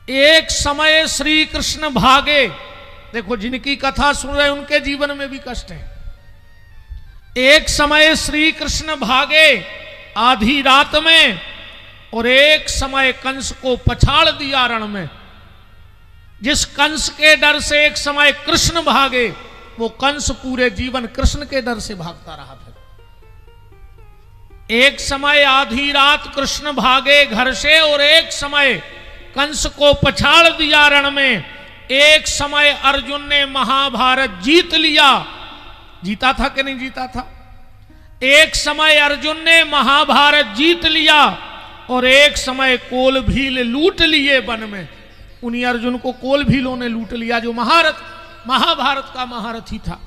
एक समय श्री कृष्ण भागे। देखो, जिनकी कथा सुन रहे उनके जीवन में भी कष्ट है। एक समय श्री कृष्ण भागे आधी रात में, और एक समय कंस को पछाड़ दिया रण में। जिस कंस के डर से एक समय कृष्ण भागे, वो कंस पूरे जीवन कृष्ण के डर से भागता रहा। फिर एक समय आधी रात कृष्ण भागे घर से, और एक समय कंस को पछाड़ दिया रण में। एक समय अर्जुन ने महाभारत जीत लिया। जीता था कि नहीं जीता था? एक समय अर्जुन ने महाभारत जीत लिया, और एक समय कोल भील लूट लिए वन में। उन्हीं अर्जुन को कोल भीलों ने लूट लिया, जो महाभारत का महारथी था।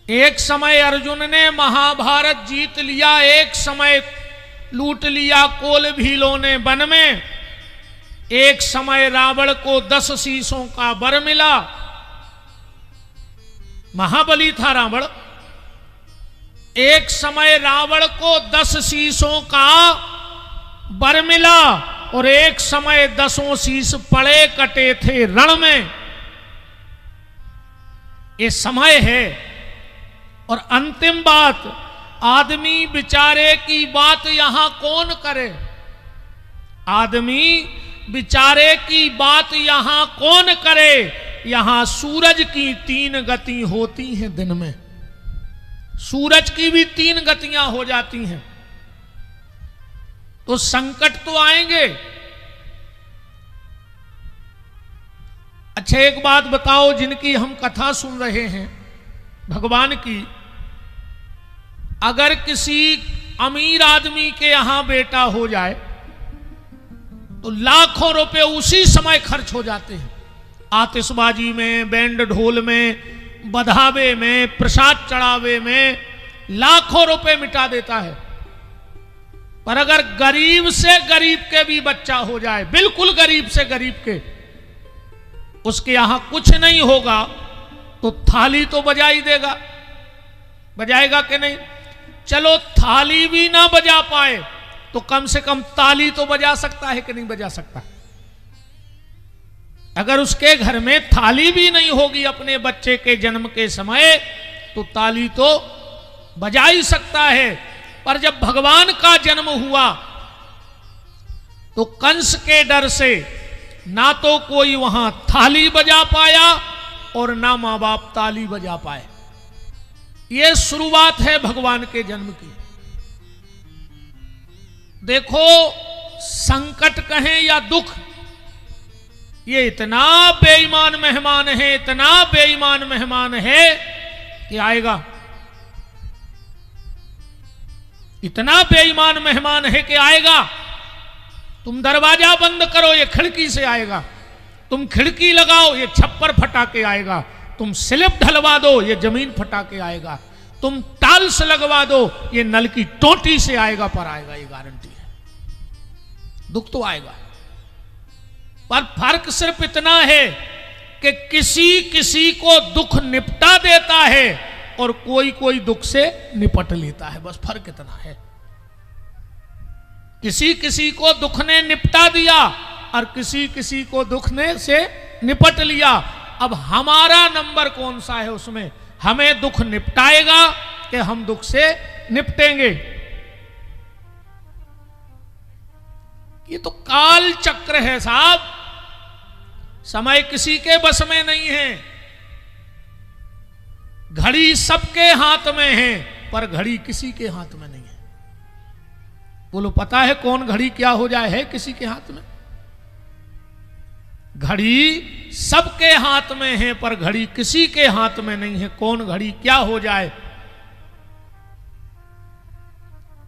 एक समय अर्जुन ने महाभारत जीत लिया, एक समय लूट लिया कोल भीलों ने वन में। एक समय रावण को 10 शीशों का वर मिला। महाबली था रावण। एक समय रावण को 10 शीशों का वर मिला, और एक समय 10 शीश पड़े कटे थे रण में। ये समय है। और अंतिम बात, आदमी बिचारे की बात यहां कौन करे? आदमी बिचारे की बात यहां कौन करे? यहां सूरज की 3 गति होती हैं दिन में। सूरज की भी 3 गतियां हो जाती हैं। तो संकट तो आएंगे। अच्छा, एक बात बताओ, जिनकी हम कथा सुन रहे हैं भगवान की, अगर किसी अमीर आदमी के यहां बेटा हो जाए तो लाखों रुपए उसी समय खर्च हो जाते हैं। आतिशबाजी में, बैंड ढोल में, बधावे में, प्रसाद चढ़ावे में लाखों रुपए मिटा देता है। पर अगर गरीब से गरीब के भी बच्चा हो जाए, बिल्कुल गरीब से गरीब के, उसके यहां कुछ नहीं होगा तो थाली तो बजा ही देगा। बजाएगा कि नहीं? चलो, थाली भी ना बजा पाए तो कम से कम ताली तो बजा सकता है कि नहीं बजा सकता? अगर उसके घर में थाली भी नहीं होगी अपने बच्चे के जन्म के समय, तो ताली तो बजा ही सकता है। पर जब भगवान का जन्म हुआ तो कंस के डर से ना तो कोई वहां थाली बजा पाया और ना मां बाप ताली बजा पाए। यह शुरुआत है भगवान के जन्म की। देखो, संकट कहें या दुख, ये इतना बेईमान मेहमान है, इतना बेईमान मेहमान है कि आएगा। इतना बेईमान मेहमान है कि आएगा। तुम दरवाजा बंद करो, ये खिड़की से आएगा। तुम खिड़की लगाओ, ये छप्पर फटा के आएगा। तुम स्लिप ढलवा दो, ये जमीन फटा के आएगा। तुम टाइल्स लगवा दो, ये नल की टोटी से आएगा, पर आएगा, ये गारंटी है। दुख तो आएगा, पर फर्क सिर्फ इतना है कि किसी किसी को दुख निपटा देता है और कोई कोई दुख से निपट लेता है। बस फर्क इतना है। किसी किसी को दुख ने निपटा दिया और किसी किसी को दुख ने से निपट लिया। अब हमारा नंबर कौन सा है उसमें? हमें दुख निपटाएगा कि हम दुख से निपटेंगे? ये तो काल चक्र है साहब। समय किसी के बस में नहीं है। घड़ी सबके हाथ में है, पर घड़ी किसी के हाथ में नहीं है। बोलो, पता है कौन घड़ी क्या हो जाए? है किसी के हाथ में? घड़ी सबके हाथ में है, पर घड़ी किसी के हाथ में नहीं है। कौन घड़ी क्या हो जाए?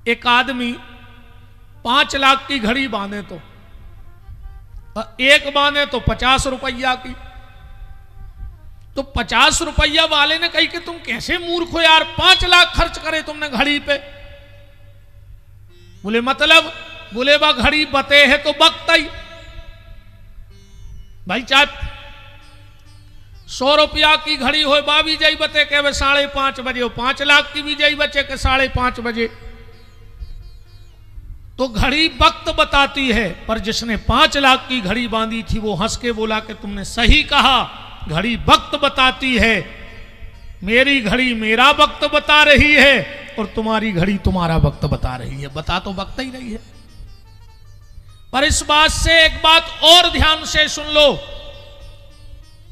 एक आदमी 5 लाख की घड़ी बांधे तो, और एक बांधे तो 50 रुपया की। तो 50 रुपया वाले ने कही कि तुम कैसे मूर्ख हो यार, 5 लाख खर्च करे तुमने घड़ी पे। बोले मतलब? बोले बा घड़ी बते है तो बकता ही भाई। चाहे 100 रुपया की घड़ी हो, बा भी जाई बते के 5:30 बजे हो, 5 लाख की भी जाई बचे के 5:30 बजे। तो घड़ी वक्त बताती है, पर जिसने 5 लाख की घड़ी बांधी थी वो हंस के बोला कि तुमने सही कहा, घड़ी वक्त बताती है, मेरी घड़ी मेरा वक्त बता रही है और तुम्हारी घड़ी तुम्हारा वक्त बता रही है। बता तो वक्त ही रही है। पर इस बात से एक बात और ध्यान से सुन लो,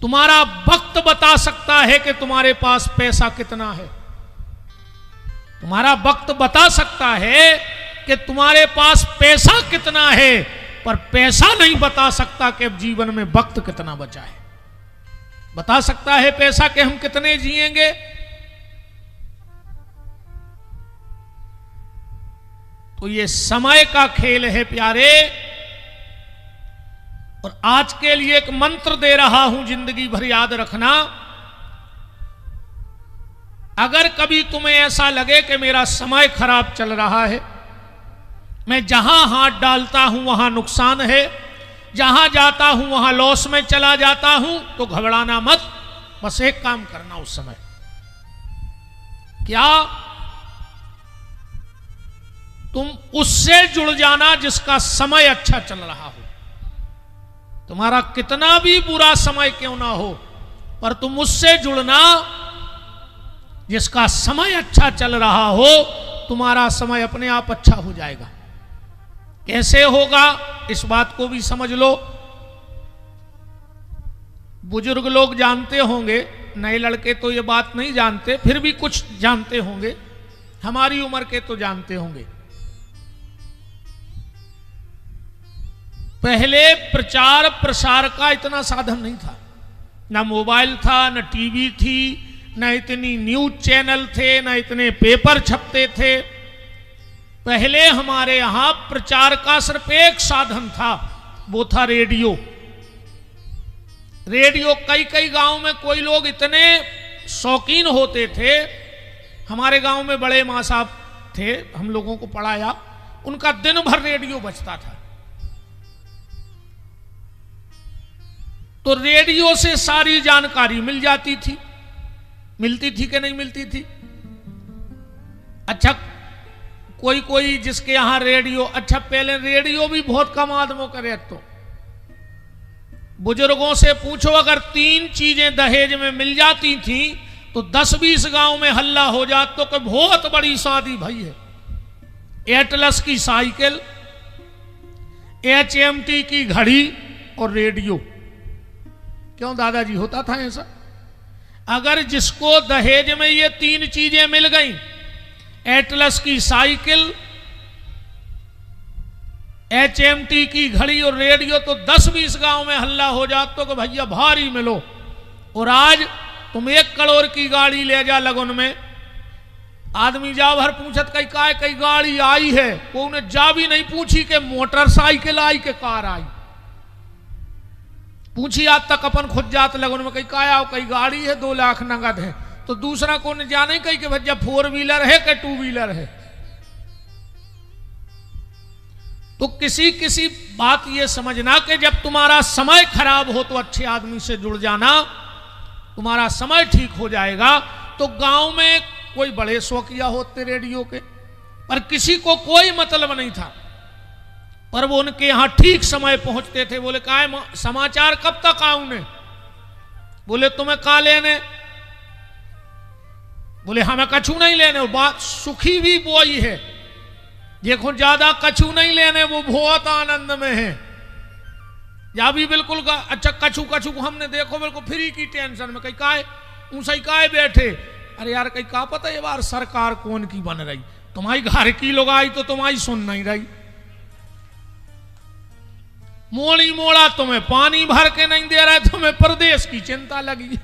तुम्हारा वक्त बता सकता है कि तुम्हारे पास पैसा कितना है। तुम्हारा वक्त बता सकता है कि तुम्हारे पास पैसा कितना है, पर पैसा नहीं बता सकता कि अब जीवन में वक्त कितना बचा है। बता सकता है पैसा कि हम कितने जिएंगे, तो ये समय का खेल है प्यारे। और आज के लिए एक मंत्र दे रहा हूं, जिंदगी भर याद रखना। अगर कभी तुम्हें ऐसा लगे कि मेरा समय खराब चल रहा है, मैं जहां हाथ डालता हूं वहां नुकसान है, जहां जाता हूं वहां लॉस में चला जाता हूं, तो घबराना मत। बस एक काम करना उस समय, क्या तुम उससे जुड़ जाना जिसका समय अच्छा चल रहा हो। तुम्हारा कितना भी बुरा समय क्यों ना हो, पर तुम उससे जुड़ना जिसका समय अच्छा चल रहा हो। तुम्हारा समय अपने आप अच्छा हो जाएगा। कैसे होगा, इस बात को भी समझ लो। बुजुर्ग लोग जानते होंगे, नए लड़के तो ये बात नहीं जानते, फिर भी कुछ जानते होंगे, हमारी उम्र के तो जानते होंगे। पहले प्रचार प्रसार का इतना साधन नहीं था, ना मोबाइल था, न टीवी थी, न इतनी न्यूज चैनल थे, न इतने पेपर छपते थे। पहले हमारे यहां प्रचार का सिर्फ एक साधन था, वो था रेडियो। रेडियो कई कई गांव में कोई लोग इतने शौकीन होते थे। हमारे गांव में बड़े माँ साहब थे, हम लोगों को पढ़ाया, उनका दिन भर रेडियो बजता था। तो रेडियो से सारी जानकारी मिल जाती थी। मिलती थी कि नहीं मिलती थी? अच्छा, कोई कोई जिसके यहां रेडियो, अच्छा पहले रेडियो भी बहुत कम आदमों करे। तो बुजुर्गों से पूछो, अगर 3 चीजें दहेज में मिल जाती थी तो 10-20 गांव में हल्ला हो जाता तो कि बहुत बड़ी शादी भई है। एटलस की साइकिल, HMT की घड़ी और रेडियो। क्यों दादाजी, होता था ऐसा? अगर जिसको दहेज में ये 3 चीजें मिल गई, एटलस की साइकिल, HMT की घड़ी और रेडियो, तो 10-20 गांव में हल्ला हो जाता तो कि भैया भारी मिलो। और आज तुम 1 करोड़ की गाड़ी ले जा लगन में, आदमी जा भर पूछत कई गाड़ी आई है, वो उन्हें जा भी नहीं पूछी कि मोटरसाइकिल आई के कार आई। पूछी आज तक अपन खुद जात लगन में कई गाड़ी है, 2 लाख नगद है। तो दूसरा को ने जाने कही कि भैया 4 व्हीलर है कि 2 व्हीलर है। तो किसी किसी बात ये समझना कि जब तुम्हारा समय खराब हो तो अच्छे आदमी से जुड़ जाना, तुम्हारा समय ठीक हो जाएगा। तो गांव में कोई बड़े शौकिया होते रेडियो के, पर किसी को कोई मतलब नहीं था, पर वो उनके यहां ठीक समय पहुंचते थे। बोले काय समाचार कब तक आऊं ने? बोले तुम्हें का लेने? बोले हमें कछु नहीं लेने। बात सुखी भी बोई है, देखो ज्यादा कछु नहीं लेने, वो बहुत आनंद में है। या भी बिल्कुल अच्छा कछु हमने देखो बिल्कुल फ्री की टेंशन में, कहीं काय ऊंचाई काय बैठे। अरे यार कहीं का पता ये बार सरकार कौन की बन रही, तुम्हारी घर की लोग आई तो तुम्हारी सुन नहीं रही। मोड़ी मोड़ा तुम्हें पानी भर के नहीं दे रहे, तुम्हें प्रदेश की चिंता लगी।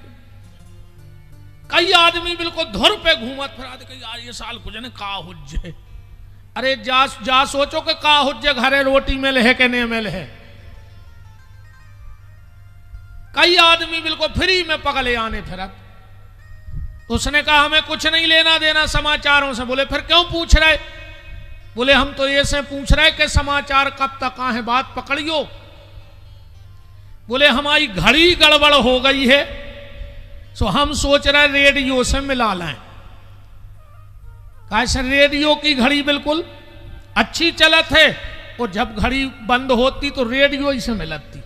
कई आदमी बिल्कुल धुर पे घूमत फिरा दे, यार ये साल कुछ ने का हुज्जे। अरे जा सोचो कि का हुज्जे, घरे रोटी मिल है कि नहीं मिल है। कई आदमी बिल्कुल फ्री में पगले आने फिरत। तो उसने कहा हमें कुछ नहीं लेना देना समाचारों से। बोले फिर क्यों पूछ रहे? बोले हम तो ये से पूछ रहे कि समाचार कब तक आए, बात पकड़ियो। बोले हमारी घड़ी गड़बड़ हो गई है, सो हम सोच रहे रेडियो से मिला लें। कैसे रेडियो की घड़ी बिल्कुल अच्छी चलत है, और जब घड़ी बंद होती तो रेडियो ही से मिलती।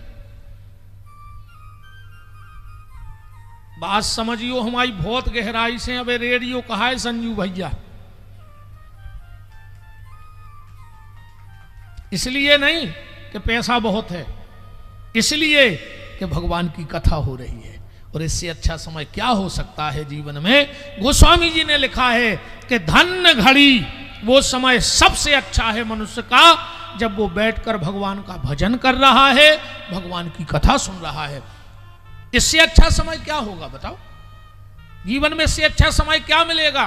बात समझियो हमारी बहुत गहराई से। अबे रेडियो कहा है संजू भैया, इसलिए नहीं कि पैसा बहुत है, इसलिए कि भगवान की कथा हो रही है। और इससे अच्छा समय क्या हो सकता है जीवन में। गोस्वामी जी ने लिखा है कि धन्य घड़ी वो समय सबसे अच्छा है मनुष्य का, जब वो बैठकर भगवान का भजन कर रहा है, भगवान की कथा सुन रहा है। इससे अच्छा समय क्या होगा बताओ? जीवन में इससे अच्छा समय क्या मिलेगा?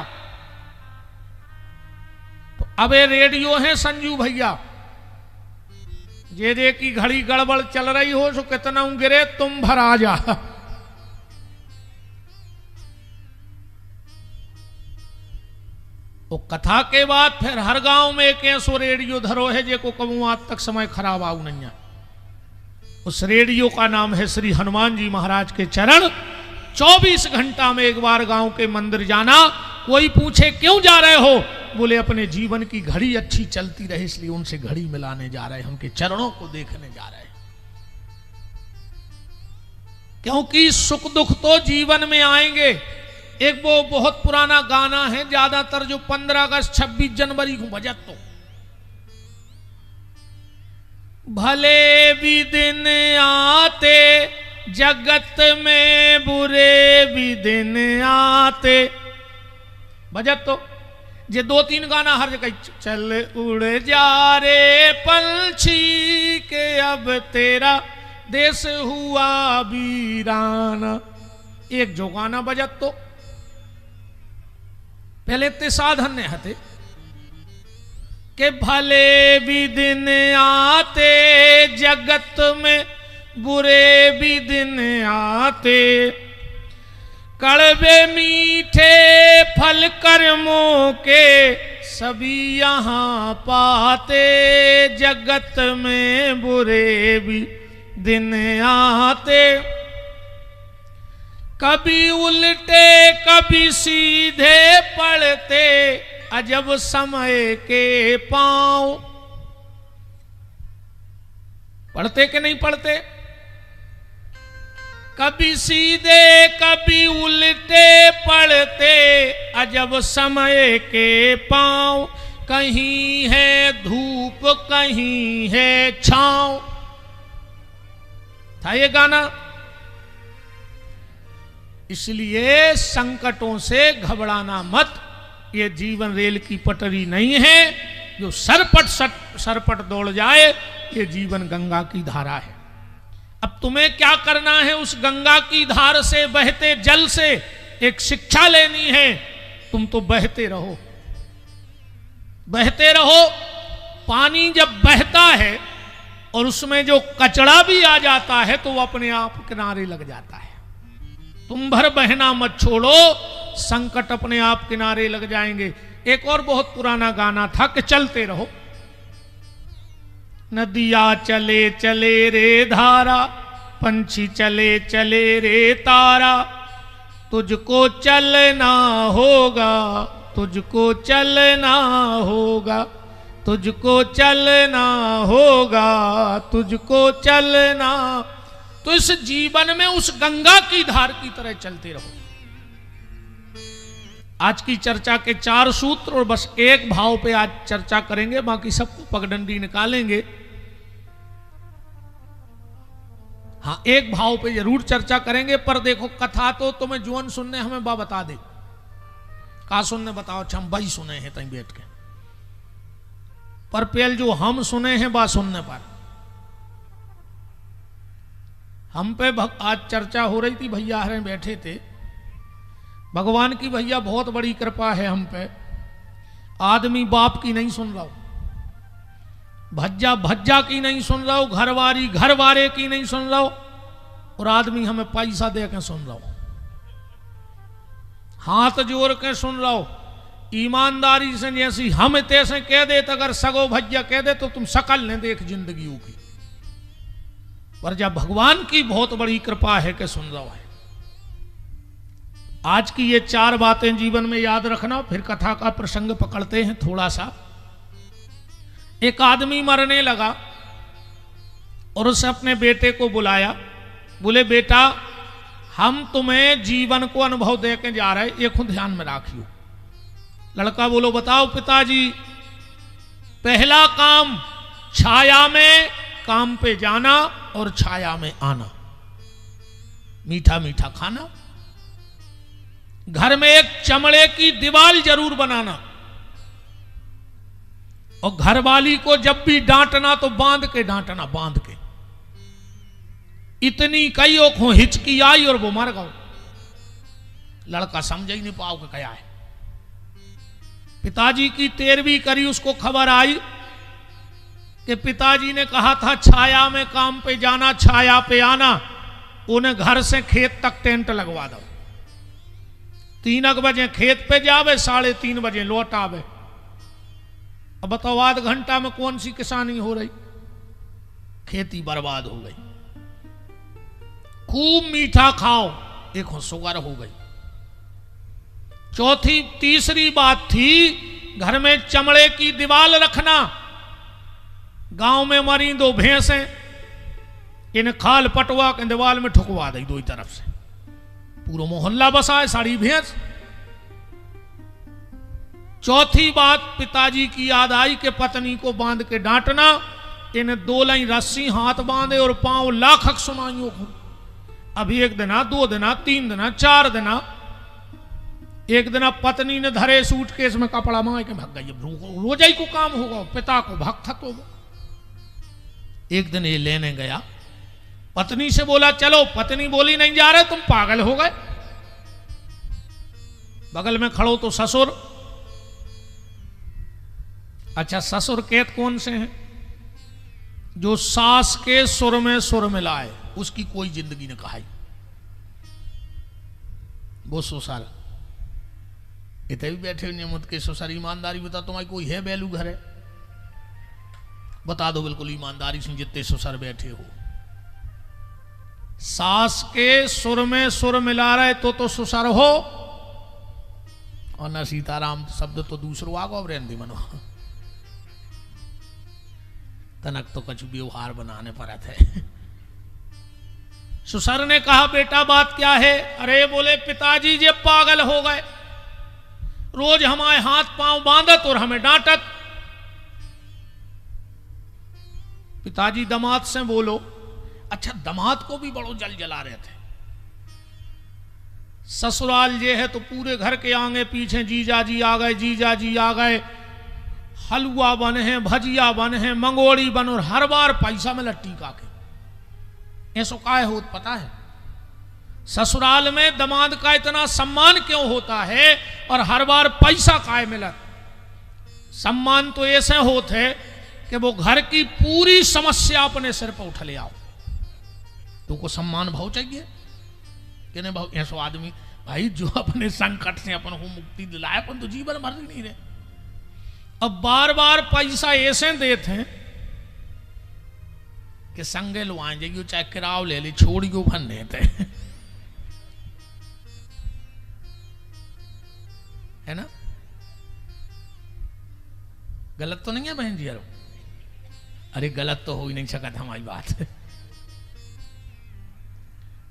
तो अब ये रेडियो है संजू भैया, जे की घड़ी गड़बड़ चल रही हो तो कितना गिरे तुम भर आ जा। वो कथा के बाद फिर हर गांव में एक ऐसो रेडियो धरो है जेको कबू आज तक समय खराब आऊ नहीं। उस रेडियो का नाम है श्री हनुमान जी महाराज के चरण। 24 घंटा में एक बार गांव के मंदिर जाना। कोई पूछे क्यों जा रहे हो, बोले अपने जीवन की घड़ी अच्छी चलती रहे इसलिए उनसे घड़ी मिलाने जा रहे हैं, उनके चरणों को देखने जा रहे हैं। क्योंकि सुख दुख तो जीवन में आएंगे। एक वो बहुत पुराना गाना है, ज्यादातर जो 15 अगस्त 26 जनवरी को बजत तो, भले भी दिन आते जगत में बुरे भी दिन आते, बजत तो जे 2-3 गाना हर जगह। चल उड़ जा रे पंछी के अब तेरा देश हुआ वीराना, एक जो गाना बजत तो। पहले ते साधन ने हते के भले भी दिन आते जगत में बुरे भी दिन आते, कड़वे मीठे फल कर्मों के सभी यहाँ पाते, जगत में बुरे भी दिन आते, कभी उल्टे कभी सीधे पड़ते अजब समय के पांव। पढ़ते कि नहीं पढ़ते? कभी सीधे कभी उल्टे पड़ते अजब समय के पांव, कहीं है धूप कहीं है छांव। था ये गाना। इसलिए संकटों से घबराना मत, ये जीवन रेल की पटरी नहीं है जो सरपट दौड़ जाए, ये जीवन गंगा की धारा है। अब तुम्हें क्या करना है? उस गंगा की धार से, बहते जल से एक शिक्षा लेनी है। तुम तो बहते रहो, बहते रहो। पानी जब बहता है और उसमें जो कचरा भी आ जाता है तो वो अपने आप किनारे लग जाता है। तुम भर बहना मत छोड़ो, संकट अपने आप किनारे लग जाएंगे। एक और बहुत पुराना गाना था कि चलते रहो। नदिया चले चले रे धारा, पंछी चले चले रे तारा, तुझको चलना होगा, तुझको चलना होगा, तुझको चलना होगा, तुझको चलना। तो इस जीवन में उस गंगा की धार की तरह चलते रहो। आज की चर्चा के 4 सूत्र और बस एक भाव पे आज चर्चा करेंगे, बाकी सबको पगडंडी निकालेंगे। हाँ, एक भाव पे जरूर चर्चा करेंगे, पर देखो कथा तो तुम्हें जुअन सुनने हमें बा बता दे। का सुनने बताओ? अच्छा, हम भाई सुने हैं तहीं बैठ के, पर पेल जो हम सुने हैं बा सुनने पर हम पे आज चर्चा हो रही थी। भैया हरे बैठे थे। भगवान की भैया बहुत बड़ी कृपा है हम पे। आदमी बाप की नहीं सुन रहा हो, भज्जा भज्जा की नहीं सुन रहा हो, घरवारी घरवारे की नहीं सुन रहा हो, और आदमी हमें पैसा दे के सुन रहा हो, हाथ जोड़ के सुन रहा हो, ईमानदारी से। जैसी हम तैसे कह दे तो अगर सगो भज्जा कह दे तो तुम शकल ने देख जिंदगी की। पर जब भगवान की बहुत बड़ी कृपा है कि सुन रहा है। आज की ये 4 बातें जीवन में याद रखना, फिर कथा का प्रसंग पकड़ते हैं थोड़ा सा। एक आदमी मरने लगा और उसे अपने बेटे को बुलाया, बोले बेटा हम तुम्हें जीवन को अनुभव दे के जा रहे, ये खुद ध्यान में रखियो। लड़का बोलो बताओ पिताजी। पहला काम छाया में काम पे जाना और छाया में आना, मीठा मीठा खाना, घर में एक चमड़े की दीवार जरूर बनाना, और घर वाली को जब भी डांटना तो बांध के डांटना, बांध के। इतनी कई ओखों हिचकी आई और वो मर गया। लड़का समझ ही नहीं पाओ कि क्या है। पिताजी की 13वीं करी, उसको खबर आई कि पिताजी ने कहा था छाया में काम पे जाना, छाया पे आना। उन्हें घर से खेत तक टेंट लगवा दो, 3 बजे खेत पे जावे, 3:30 बजे लौट आवे। अब बताओ आध घंटा में कौन सी किसानी हो रही? खेती बर्बाद हो गई। खूब मीठा खाओ, देखो शुगर हो गई। तीसरी बात थी घर में चमड़े की दीवार रखना। गांव में मरी 2 भैंसें, इन्हें खाल पटवा के दीवार में ठुकवा दी, 2 तरफ से पूरा मोहल्ला बसा है सारी भैंस। चौथी बात पिताजी की याद आई कि पत्नी को बांध के डांटना। इन्हें 2 लाई रस्सी हाथ बांधे और पांव लाखक सुनाइयों को। अभी 1 दिना, 2 दिना, 3 दिना, 4 दिना। एक दिन पत्नी ने धरे सूटकेस में कपड़ा मार के भाग गई। रोजाई को काम होगा, पिता को भक्त होगा। एक दिन ये लेने गया, पत्नी से बोला चलो, पत्नी बोली नहीं जा रहे, तुम पागल हो गए। बगल में खड़ो तो ससुर। अच्छा ससुर कहत कौन से हैं? जो सास के सुर में सुर मिलाए, उसकी कोई जिंदगी न कहाई। वो ससुर इतने भी बैठे हुए मुझ के ससुर ईमानदारी बता, तुम्हारी कोई है बैलू घर है? बता दो बिल्कुल ईमानदारी से, जितने ससुर बैठे हो। सास के सुर में सुर मिला रहे तो ससुर हो, और न सीताराम शब्द तो दूसरो आगो रहने मनो। तनक तो कछु व्यवहार बनाने पर है। ससुर ने कहा बेटा बात क्या है? अरे बोले पिताजी ये पागल हो गए, रोज हमारे हाथ पांव बांधत और हमें डांटत। पिताजी दामाद से बोलो। अच्छा दामाद को भी बड़ो जल जला रहे थे। ससुराल ये है तो पूरे घर के आगे पीछे जीजा जी आ गए, जीजा जी आ गए, हलवा बने हैं, भजिया बने हैं, मंगोड़ी बन, और हर बार पैसा में लट्टी का के। ऐसो काय होत पता है? ससुराल में दामाद का इतना सम्मान क्यों होता है और हर बार पैसा काय मिला? सम्मान तो ऐसे होते है कि वो घर की पूरी समस्या अपने सिर पर उठा ले आओ। तुमको सम्मान भाव चाहिए कि नहीं? भाव ऐसा आदमी भाई जो अपने संकट से अपन को मुक्ति दिलाए, अपन तो जीवन भर नहीं रहे। अब बार बार पैसा ऐसे देते हैं कि संगे लो आ जाएगी, चाहे किराव ले ली, छोड़ियो भन देते है ना? गलत तो नहीं है बहन जी? यारो अरे गलत तो हो ही नहीं सकता हमारी बात।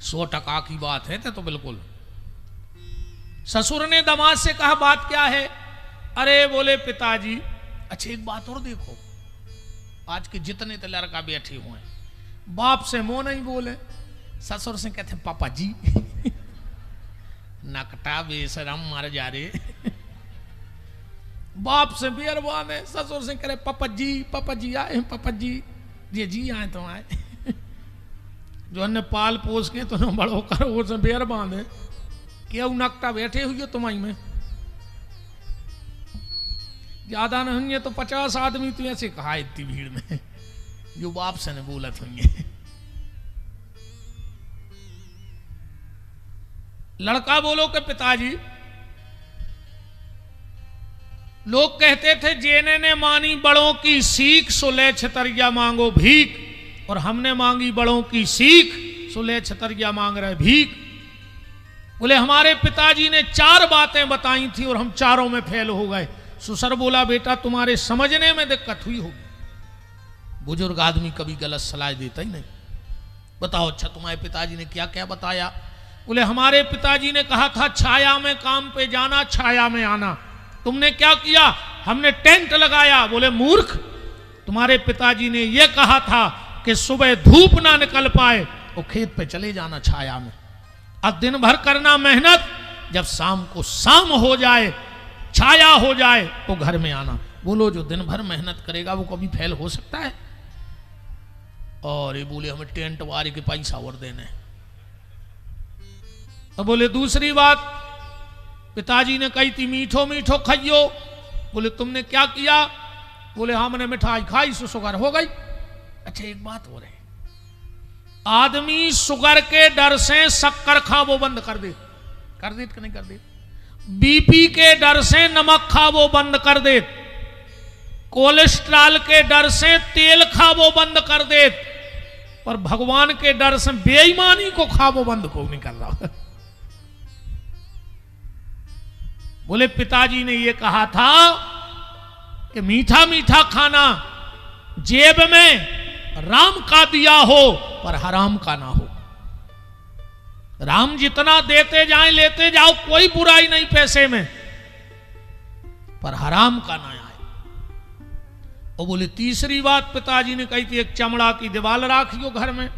100% की बात है तो बिल्कुल। ससुर ने दामाद से कहा बात क्या है? अरे बोले पिताजी अच्छा एक बात और देखो, आज के जितने तो लड़का बैठे हुए हैं, बाप से मुंह नहीं बोले, ससुर से कहते पापा जी। नकटा बेशरम मर जा रे। बाप से बेरबान है, ससुर से करे पापा जी आए, पापा जी जी आए तो आए। जो अन्य पाल पोस के तो न बड़ो करो, वो से बेरबान है। क्यों नकटा बैठे हुई हो तुम्हारी में? ज्यादा नहीं है तो 50 आदमी तो ऐसे कहा इतनी भीड़ में, जो बाप से ने बोलत हुई। लड़का बोलो कि पिताजी लोग कहते थे जेने ने मानी बड़ों की सीख, सुले छतरिया मांगो भीख, और हमने मांगी बड़ों की सीख, सुले छतरिया मांग रहे भीख। बोले हमारे पिताजी ने 4 बातें बताई थी और हम चारों में फेल हो गए। ससुर बोला बेटा तुम्हारे समझने में दिक्कत हुई होगी। बुजुर्ग आदमी कभी गलत सलाह देता ही नहीं। बताओ अच्छा तुम्हारे पिताजी ने क्या क्या बताया? बोले हमारे पिताजी ने कहा था छाया में काम पे जाना, छाया में आना। तुमने क्या किया? हमने टेंट लगाया। बोले मूर्ख, तुम्हारे पिताजी ने यह कहा था कि सुबह धूप ना निकल पाए वो खेत पे चले जाना छाया में, अब दिन भर करना मेहनत, जब शाम को शाम हो जाए, छाया हो जाए तो घर में आना। बोलो जो दिन भर मेहनत करेगा वो कभी फेल हो सकता है? और ये बोले हमें टेंट वाले के पैसा और देने। तो बोले दूसरी बात, पिताजी ने कही थी मीठो मीठो खाइयो। बोले तुमने क्या किया? बोले हमने मिठाई खाई सो शुगर हो गई। अच्छा एक बात हो रही, आदमी शुगर के डर से शक्कर खा वो बंद कर दे कि नहीं कर दे? बीपी के डर से नमक खा वो बंद कर दे, कोलेस्ट्रॉल के डर से तेल खा वो बंद कर दे, पर भगवान के डर से बेईमानी को खा वो बंद को नहीं कर रहा। बोले पिताजी ने ये कहा था कि मीठा मीठा खाना जेब में राम का दिया हो पर हराम का ना हो। राम जितना देते जाएं लेते जाओ, कोई बुराई नहीं पैसे में, पर हराम का ना आए। और बोले तीसरी बात पिताजी ने कही थी एक चमड़ा की दीवार राखियो घर में।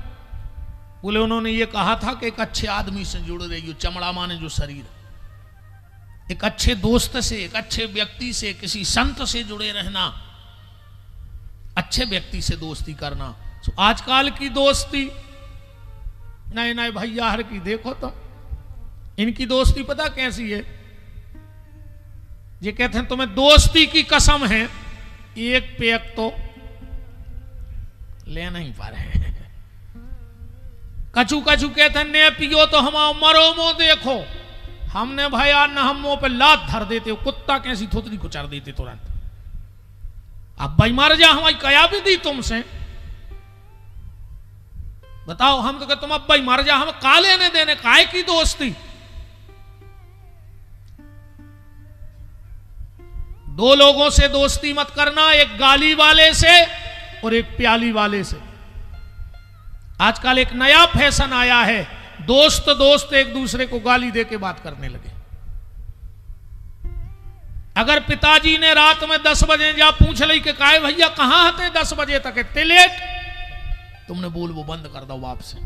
बोले उन्होंने ये कहा था कि एक अच्छे आदमी से जुड़ रही, चमड़ा माने जो शरीर, एक अच्छे दोस्त से, एक अच्छे व्यक्ति से, किसी संत से जुड़े रहना, अच्छे व्यक्ति से दोस्ती करना। तो आजकल की दोस्ती नए नए भैया हर की देखो तो इनकी दोस्ती पता कैसी है? ये कहते हैं तुम्हें दोस्ती की कसम है, एक पैक तो ले नहीं पा रहे। कछु कछु कहते हैं ने पियो तो हम मरो मो देखो, हमने भैया न हम मुंह पे लात धर देते हो, कुत्ता कैसी थोतरी को चढ़ देते तुरंत। अब भाई मर जा हमारी कया भी दी तुमसे, बताओ हम तो कहते तुम अब भाई मर जा, हम का लेने देने, काय की दोस्ती? दो लोगों से दोस्ती मत करना, एक गाली वाले से और एक प्याली वाले से। आजकल एक नया फैशन आया है, दोस्त दोस्त एक दूसरे को गाली दे के बात करने लगे। अगर पिताजी ने रात में 10 बजे जा पूछ ली कि काहे भैया कहां हते 10 बजे तक इतने लेट, तुमने बोल वो बंद कर दो बाप से।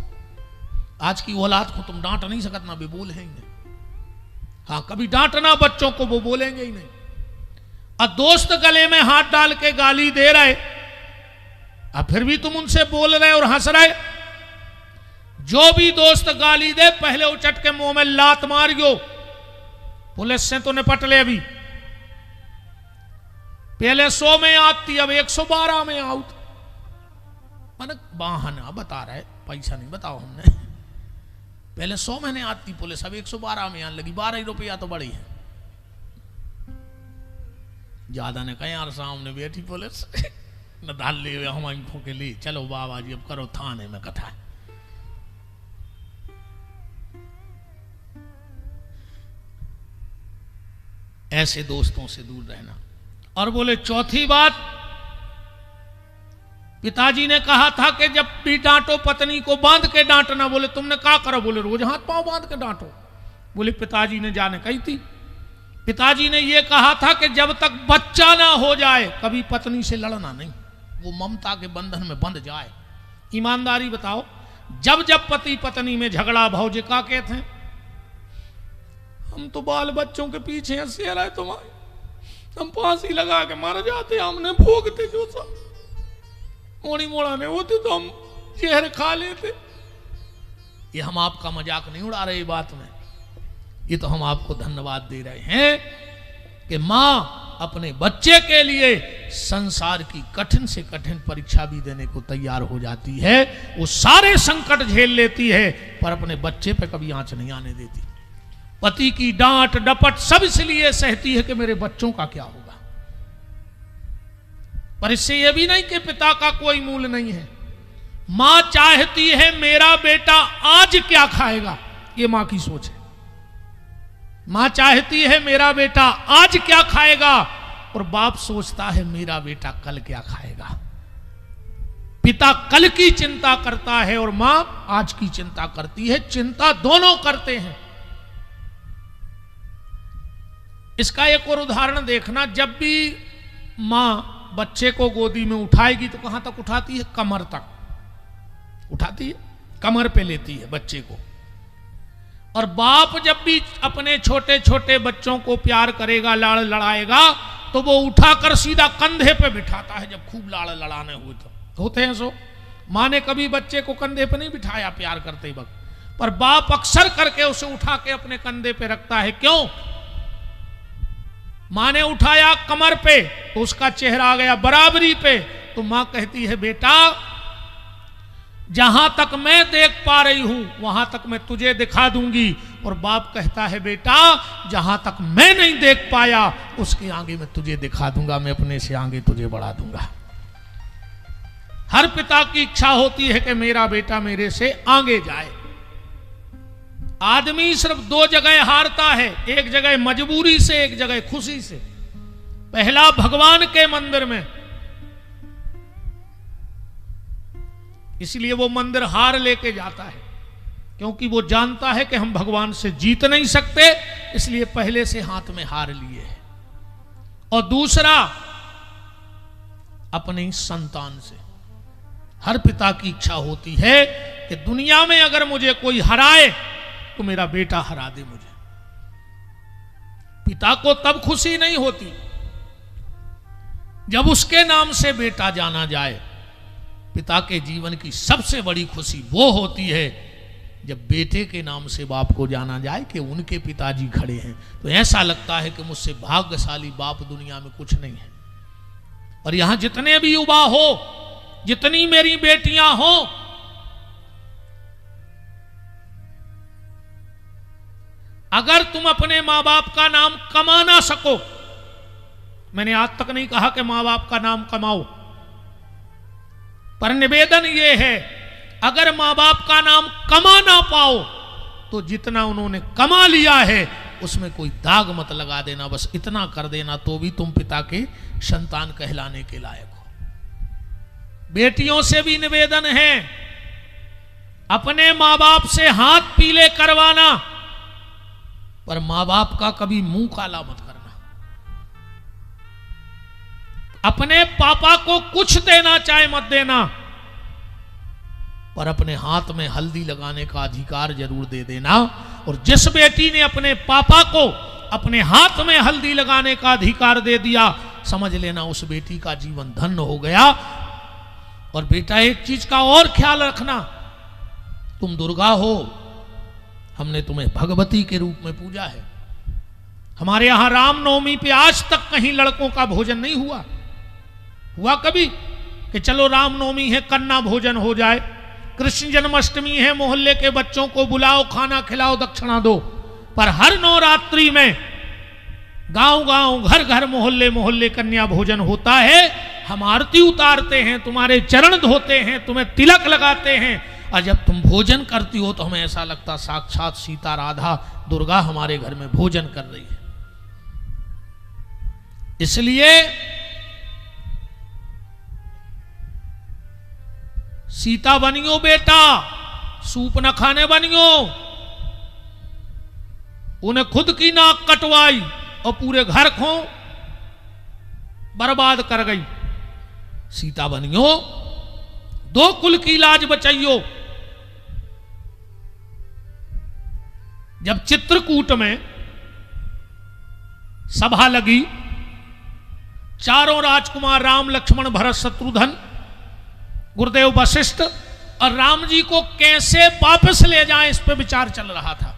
आज की औलाद को तुम डांट नहीं सकत ना, भी बोल है ही नहीं। हाँ कभी डांटना बच्चों को, वो बोलेंगे ही नहीं। और दोस्त गले में हाथ डाल के गाली दे रहे, अब फिर भी तुम उनसे बोल रहे और हंस रहे। जो भी दोस्त गाली दे पहले उचट के मुंह में लात मारियो, पुलिस से तो निपट ले। अभी पहले 100 में आती, अब 112 में आउट। मैंने बहाना बता रहे, पैसा नहीं बताओ हमने। पहले 100 में आती पुलिस, अब 112 में आने लगी। 12 रुपया तो बड़ी है, ज्यादा ने कहा यार सामने बैठी पुलिस न डाल ले हम आंखों के लिए, चलो बाबा जी अब करो थाने में कथा। ऐसे दोस्तों से दूर रहना। और बोले चौथी बात, पिताजी ने कहा था कि जब भी डांटो पत्नी को बांध के डांटना। बोले तुमने क्या करो? बोले रोज हाथ पांव बांध के डांटो। बोले पिताजी ने जाने कही थी। पिताजी ने यह कहा था कि जब तक बच्चा ना हो जाए कभी पत्नी से लड़ना नहीं, वो ममता के बंधन में बंध जाए। ईमानदारी बताओ, जब जब पति पत्नी में झगड़ा भौजे का कहते हैं हम तो बाल बच्चों के पीछे हंसे रहे, तुम्हारे हम फांसी लगा के मर जाते, हमने भोगते जो सब मोड़ी मोड़ा ने होते तो हम जहर खा लेते। ये हम आपका मजाक नहीं उड़ा रहे बात में, ये तो हम आपको धन्यवाद दे रहे हैं कि मां अपने बच्चे के लिए संसार की कठिन से कठिन परीक्षा भी देने को तैयार हो जाती है। वो सारे संकट झेल लेती है पर अपने बच्चे पे कभी आंच नहीं आने देती। पति की डांट डपट सब इसलिए सहती है कि मेरे बच्चों का क्या होगा, पर इससे यह भी नहीं कि पिता का कोई मूल नहीं है। मां चाहती है मेरा बेटा आज क्या खाएगा, ये मां की सोच है। मां चाहती है मेरा बेटा आज क्या खाएगा, और बाप सोचता है मेरा बेटा कल क्या खाएगा। पिता कल की चिंता करता है और मां आज की चिंता करती है, चिंता दोनों करते हैं। इसका एक और उदाहरण देखना, जब भी मां बच्चे को गोदी में उठाएगी तो कहां तक उठाती है? कमर तक उठाती है, कमर पे लेती है बच्चे को। और बाप जब भी अपने छोटे छोटे बच्चों को प्यार करेगा, लाड़ लड़ाएगा, तो वो उठाकर सीधा कंधे पे बिठाता है जब खूब लाड़ लड़ाने हुए तो होते हैं। सो मां ने कभी बच्चे को कंधे पे नहीं बिठाया प्यार करते वक्त, पर बाप अक्सर करके उसे उठा के अपने कंधे पे रखता है। क्यों? मां ने उठाया कमर पे तो उसका चेहरा आ गया बराबरी पे, तो मां कहती है बेटा जहां तक मैं देख पा रही हूं वहां तक मैं तुझे दिखा दूंगी। और बाप कहता है बेटा जहां तक मैं नहीं देख पाया उसके आगे मैं तुझे दिखा दूंगा, मैं अपने से आगे तुझे बढ़ा दूंगा। हर पिता की इच्छा होती है कि मेरा बेटा मेरे से आगे जाए। आदमी सिर्फ दो जगह हारता है, एक जगह मजबूरी से, एक जगह खुशी से। पहला भगवान के मंदिर में, इसलिए वो मंदिर हार लेके जाता है, क्योंकि वो जानता है कि हम भगवान से जीत नहीं सकते, इसलिए पहले से हाथ में हार लिए है। और दूसरा अपने संतान से। हर पिता की इच्छा होती है कि दुनिया में अगर मुझे कोई हराए तो मेरा बेटा हरा दे मुझे। पिता को तब खुशी नहीं होती जब उसके नाम से बेटा जाना जाए। पिता के जीवन की सबसे बड़ी खुशी वो होती है जब बेटे के नाम से बाप को जाना जाए कि उनके पिताजी खड़े हैं, तो ऐसा लगता है कि मुझसे भाग्यशाली बाप दुनिया में कुछ नहीं है। और यहां जितने भी युवा हो, जितनी मेरी बेटियां हो, अगर तुम अपने मां बाप का नाम कमा ना सको, मैंने आज तक नहीं कहा कि मां बाप का नाम कमाओ, पर निवेदन यह है अगर मां बाप का नाम कमा ना पाओ तो जितना उन्होंने कमा लिया है उसमें कोई दाग मत लगा देना, बस इतना कर देना तो भी तुम पिता के संतान कहलाने के लायक हो। बेटियों से भी निवेदन है, अपने मां बाप से हाथ पीले करवाना, पर मां बाप का कभी मुंह काला मत करना। अपने पापा को कुछ देना चाहे मत देना, पर अपने हाथ में हल्दी लगाने का अधिकार जरूर दे देना। और जिस बेटी ने अपने पापा को अपने हाथ में हल्दी लगाने का अधिकार दे दिया, समझ लेना उस बेटी का जीवन धन्य हो गया। और बेटा एक चीज का और ख्याल रखना, तुम दुर्गा हो, हमने तुम्हें भगवती के रूप में पूजा है। हमारे यहां रामनवमी पे आज तक कहीं लड़कों का भोजन नहीं हुआ कभी कि चलो रामनवमी है कन्ना भोजन हो जाए, कृष्ण जन्माष्टमी है मोहल्ले के बच्चों को बुलाओ, खाना खिलाओ, दक्षिणा दो। पर हर नवरात्रि में गांव गांव, घर घर, मोहल्ले मोहल्ले कन्या भोजन होता है। हम आरती उतारते हैं, तुम्हारे चरण धोते हैं, तुम्हें तिलक लगाते हैं, और जब तुम भोजन करती हो तो हमें ऐसा लगता साक्षात सीता राधा दुर्गा हमारे घर में भोजन कर रही है। इसलिए सीता बनियो बेटा, सूप न खाने बनियो। उन्हें खुद की नाक कटवाई और पूरे घर को बर्बाद कर गई। सीता बनियो, दो कुल की लाज बचाइयो। जब चित्रकूट में सभा लगी, चारों राजकुमार राम, लक्ष्मण, भरत, शत्रुघ्न, गुरुदेव वशिष्ठ और राम जी को कैसे वापस ले जाएं, इस पे विचार चल रहा था।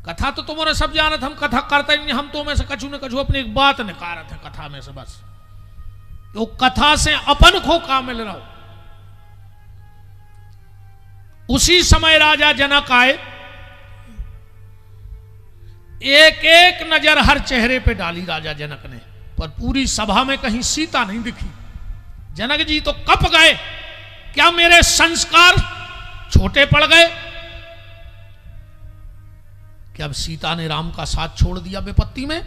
कथा तो तुम्हारे सब जानत, हम कथा करते नहीं, हम तो में से कछु न कछु अपनी एक बात निकारत है कथा में से, बस तो कथा से अपन को का मिल रहा हो। उसी समय राजा जनक आए, एक एक नजर हर चेहरे पे डाली राजा जनक ने, पर पूरी सभा में कहीं सीता नहीं दिखी। जनक जी तो कप गए, क्या मेरे संस्कार छोटे पड़ गए? क्या अब सीता ने राम का साथ छोड़ दिया विपत्ति में?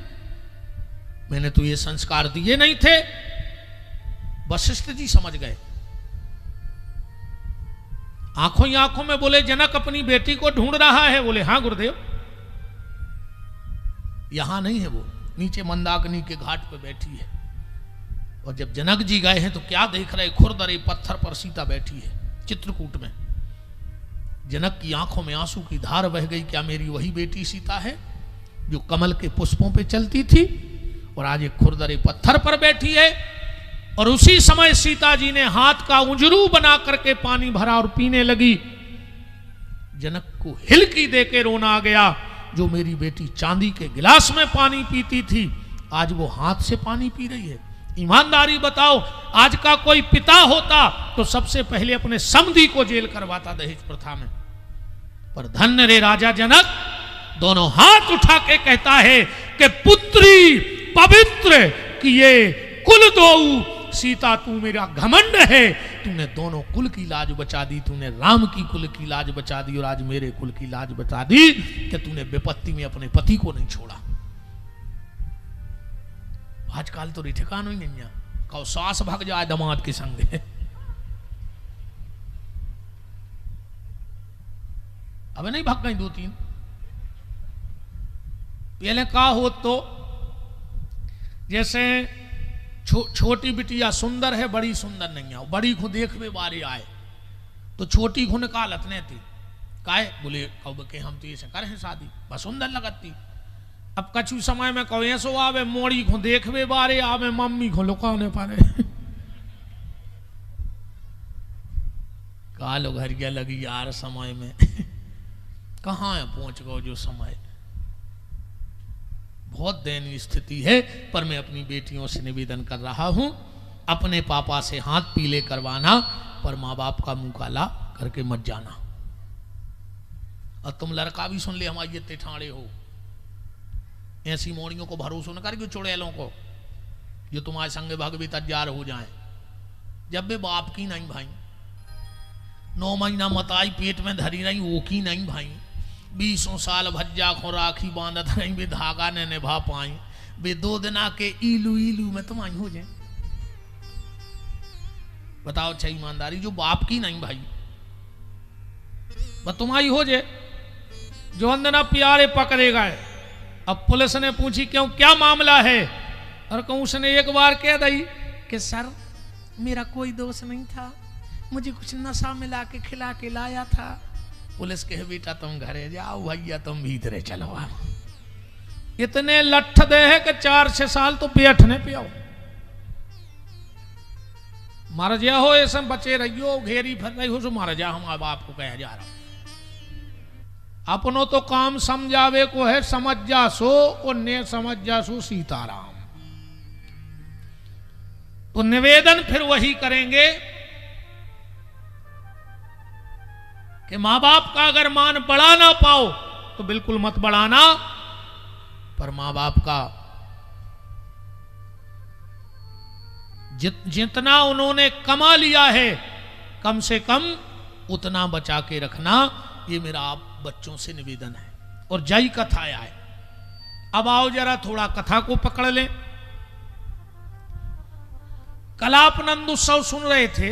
मैंने तो ये संस्कार दिए नहीं थे। वशिष्ठ जी समझ गए, आंखों ही आंखों में बोले, जनक अपनी बेटी को ढूंढ रहा है? बोले हां गुरुदेव, यहां नहीं है, वो नीचे मंदाकिनी के घाट पे बैठी है। और जब जनक जी गए हैं तो क्या देख रहे, खुरदरे पत्थर पर सीता बैठी है चित्रकूट में। जनक की आंखों में आंसू की धार बह गई, क्या मेरी वही बेटी सीता है जो कमल के पुष्पों पे चलती थी और आज एक खुरदरे पत्थर पर बैठी है? और उसी समय सीता जी ने हाथ का उंजरू बना करके पानी भरा और पीने लगी। जनक को हिलकी देके रोना आ गया, जो मेरी बेटी चांदी के गिलास में पानी पीती थी आज वो हाथ से पानी पी रही है। ईमानदारी बताओ, आज का कोई पिता होता तो सबसे पहले अपने समधी को जेल करवाता दहेज प्रथा में। पर धन्य रे राजा जनक, दोनों हाथ उठा के कहता है कि पुत्री पवित्र किए कुल दोऊ, सीता तू मेरा घमंड है, तूने दोनों कुल की लाज बचा दी, तूने राम की कुल की लाज बचा दी और आज मेरे कुल की लाज बचा दी कि तूने विपत्ति में अपने पति को नहीं छोड़ा। आजकल तो ठिकाना ही नहीं है, कहो सास भाग जाए दामाद के संग। अब नहीं भाग गई 2-3, पहले का हो तो जैसे छोटी बिटिया सुंदर है, बड़ी सुंदर नहीं है, बड़ी को देखवे बारे आए तो छोटी को निकालत नहीं थी, काहे बोले कब के हम तो ये कर हैं शादी, बस सुंदर लगती। अब कछु समय में कहो ऐसो आवे, मोड़ी को देखवे बारे आवे, मम्मी को लुकाने पारे। कालो घर गया लगी यार समय में। कहाँ है पहुंच गो जो समय। बहुत दयनीय स्थिति है, पर मैं अपनी बेटियों से निवेदन कर रहा हूं, अपने पापा से हाथ पीले करवाना, पर माँ बाप का मुंह काला करके मत जाना। और तुम लड़का भी सुन ले, हमारी इतने ठाणे हो, ऐसी मोड़ियों को भरोसा न कर, चुड़ैलों को जो तुम्हारे संग भगवी तैयार हो जाए। जब वे बाप की नहीं भाई, 9 महीना मताई पेट में धरी रही, वो की नहीं भाई, 20 साल भज्जा को राखी बांधत रही, वे धागा ने निभा पाई, वे 2 दिना के इलू इलू में तुम आई हो जाए। बताओ अच्छा ईमानदारी, जो बाप की नहीं भाई बस तुम्हारी हो जाए, जो अंदना प्यारे पकड़ेगा है। अब पुलिस ने पूछी क्यों, क्या मामला है? और कहूं उसने एक बार कह दी कि सर मेरा कोई दोष नहीं था, मुझे कुछ नशा मिला के खिला के लाया था। पुलिस कहे बेटा तुम घरे जाओ, भैया तुम भीतरे चलो। इतने लठ दे है कि 4-6 साल तो बैठने पे आओ, मर जा हो ऐसा बचे रहियो, घेरी फिर रही हो सो मर जा। हम अब आपको कह जा रहा हूं, अपनों तो काम समझावे को है, समझ जा सो और ने समझ जा सो सीताराम। तो निवेदन फिर वही करेंगे कि मां बाप का अगर मान बढ़ा ना पाओ तो बिल्कुल मत बढ़ाना, पर मां बाप का जितना उन्होंने कमा लिया है कम से कम उतना बचा के रखना, ये मेरा आप बच्चों से निवेदन है। और जय कथा आए, अब आओ जरा थोड़ा कथा को पकड़ लें। कल आप नंद उत्सव सुन रहे थे,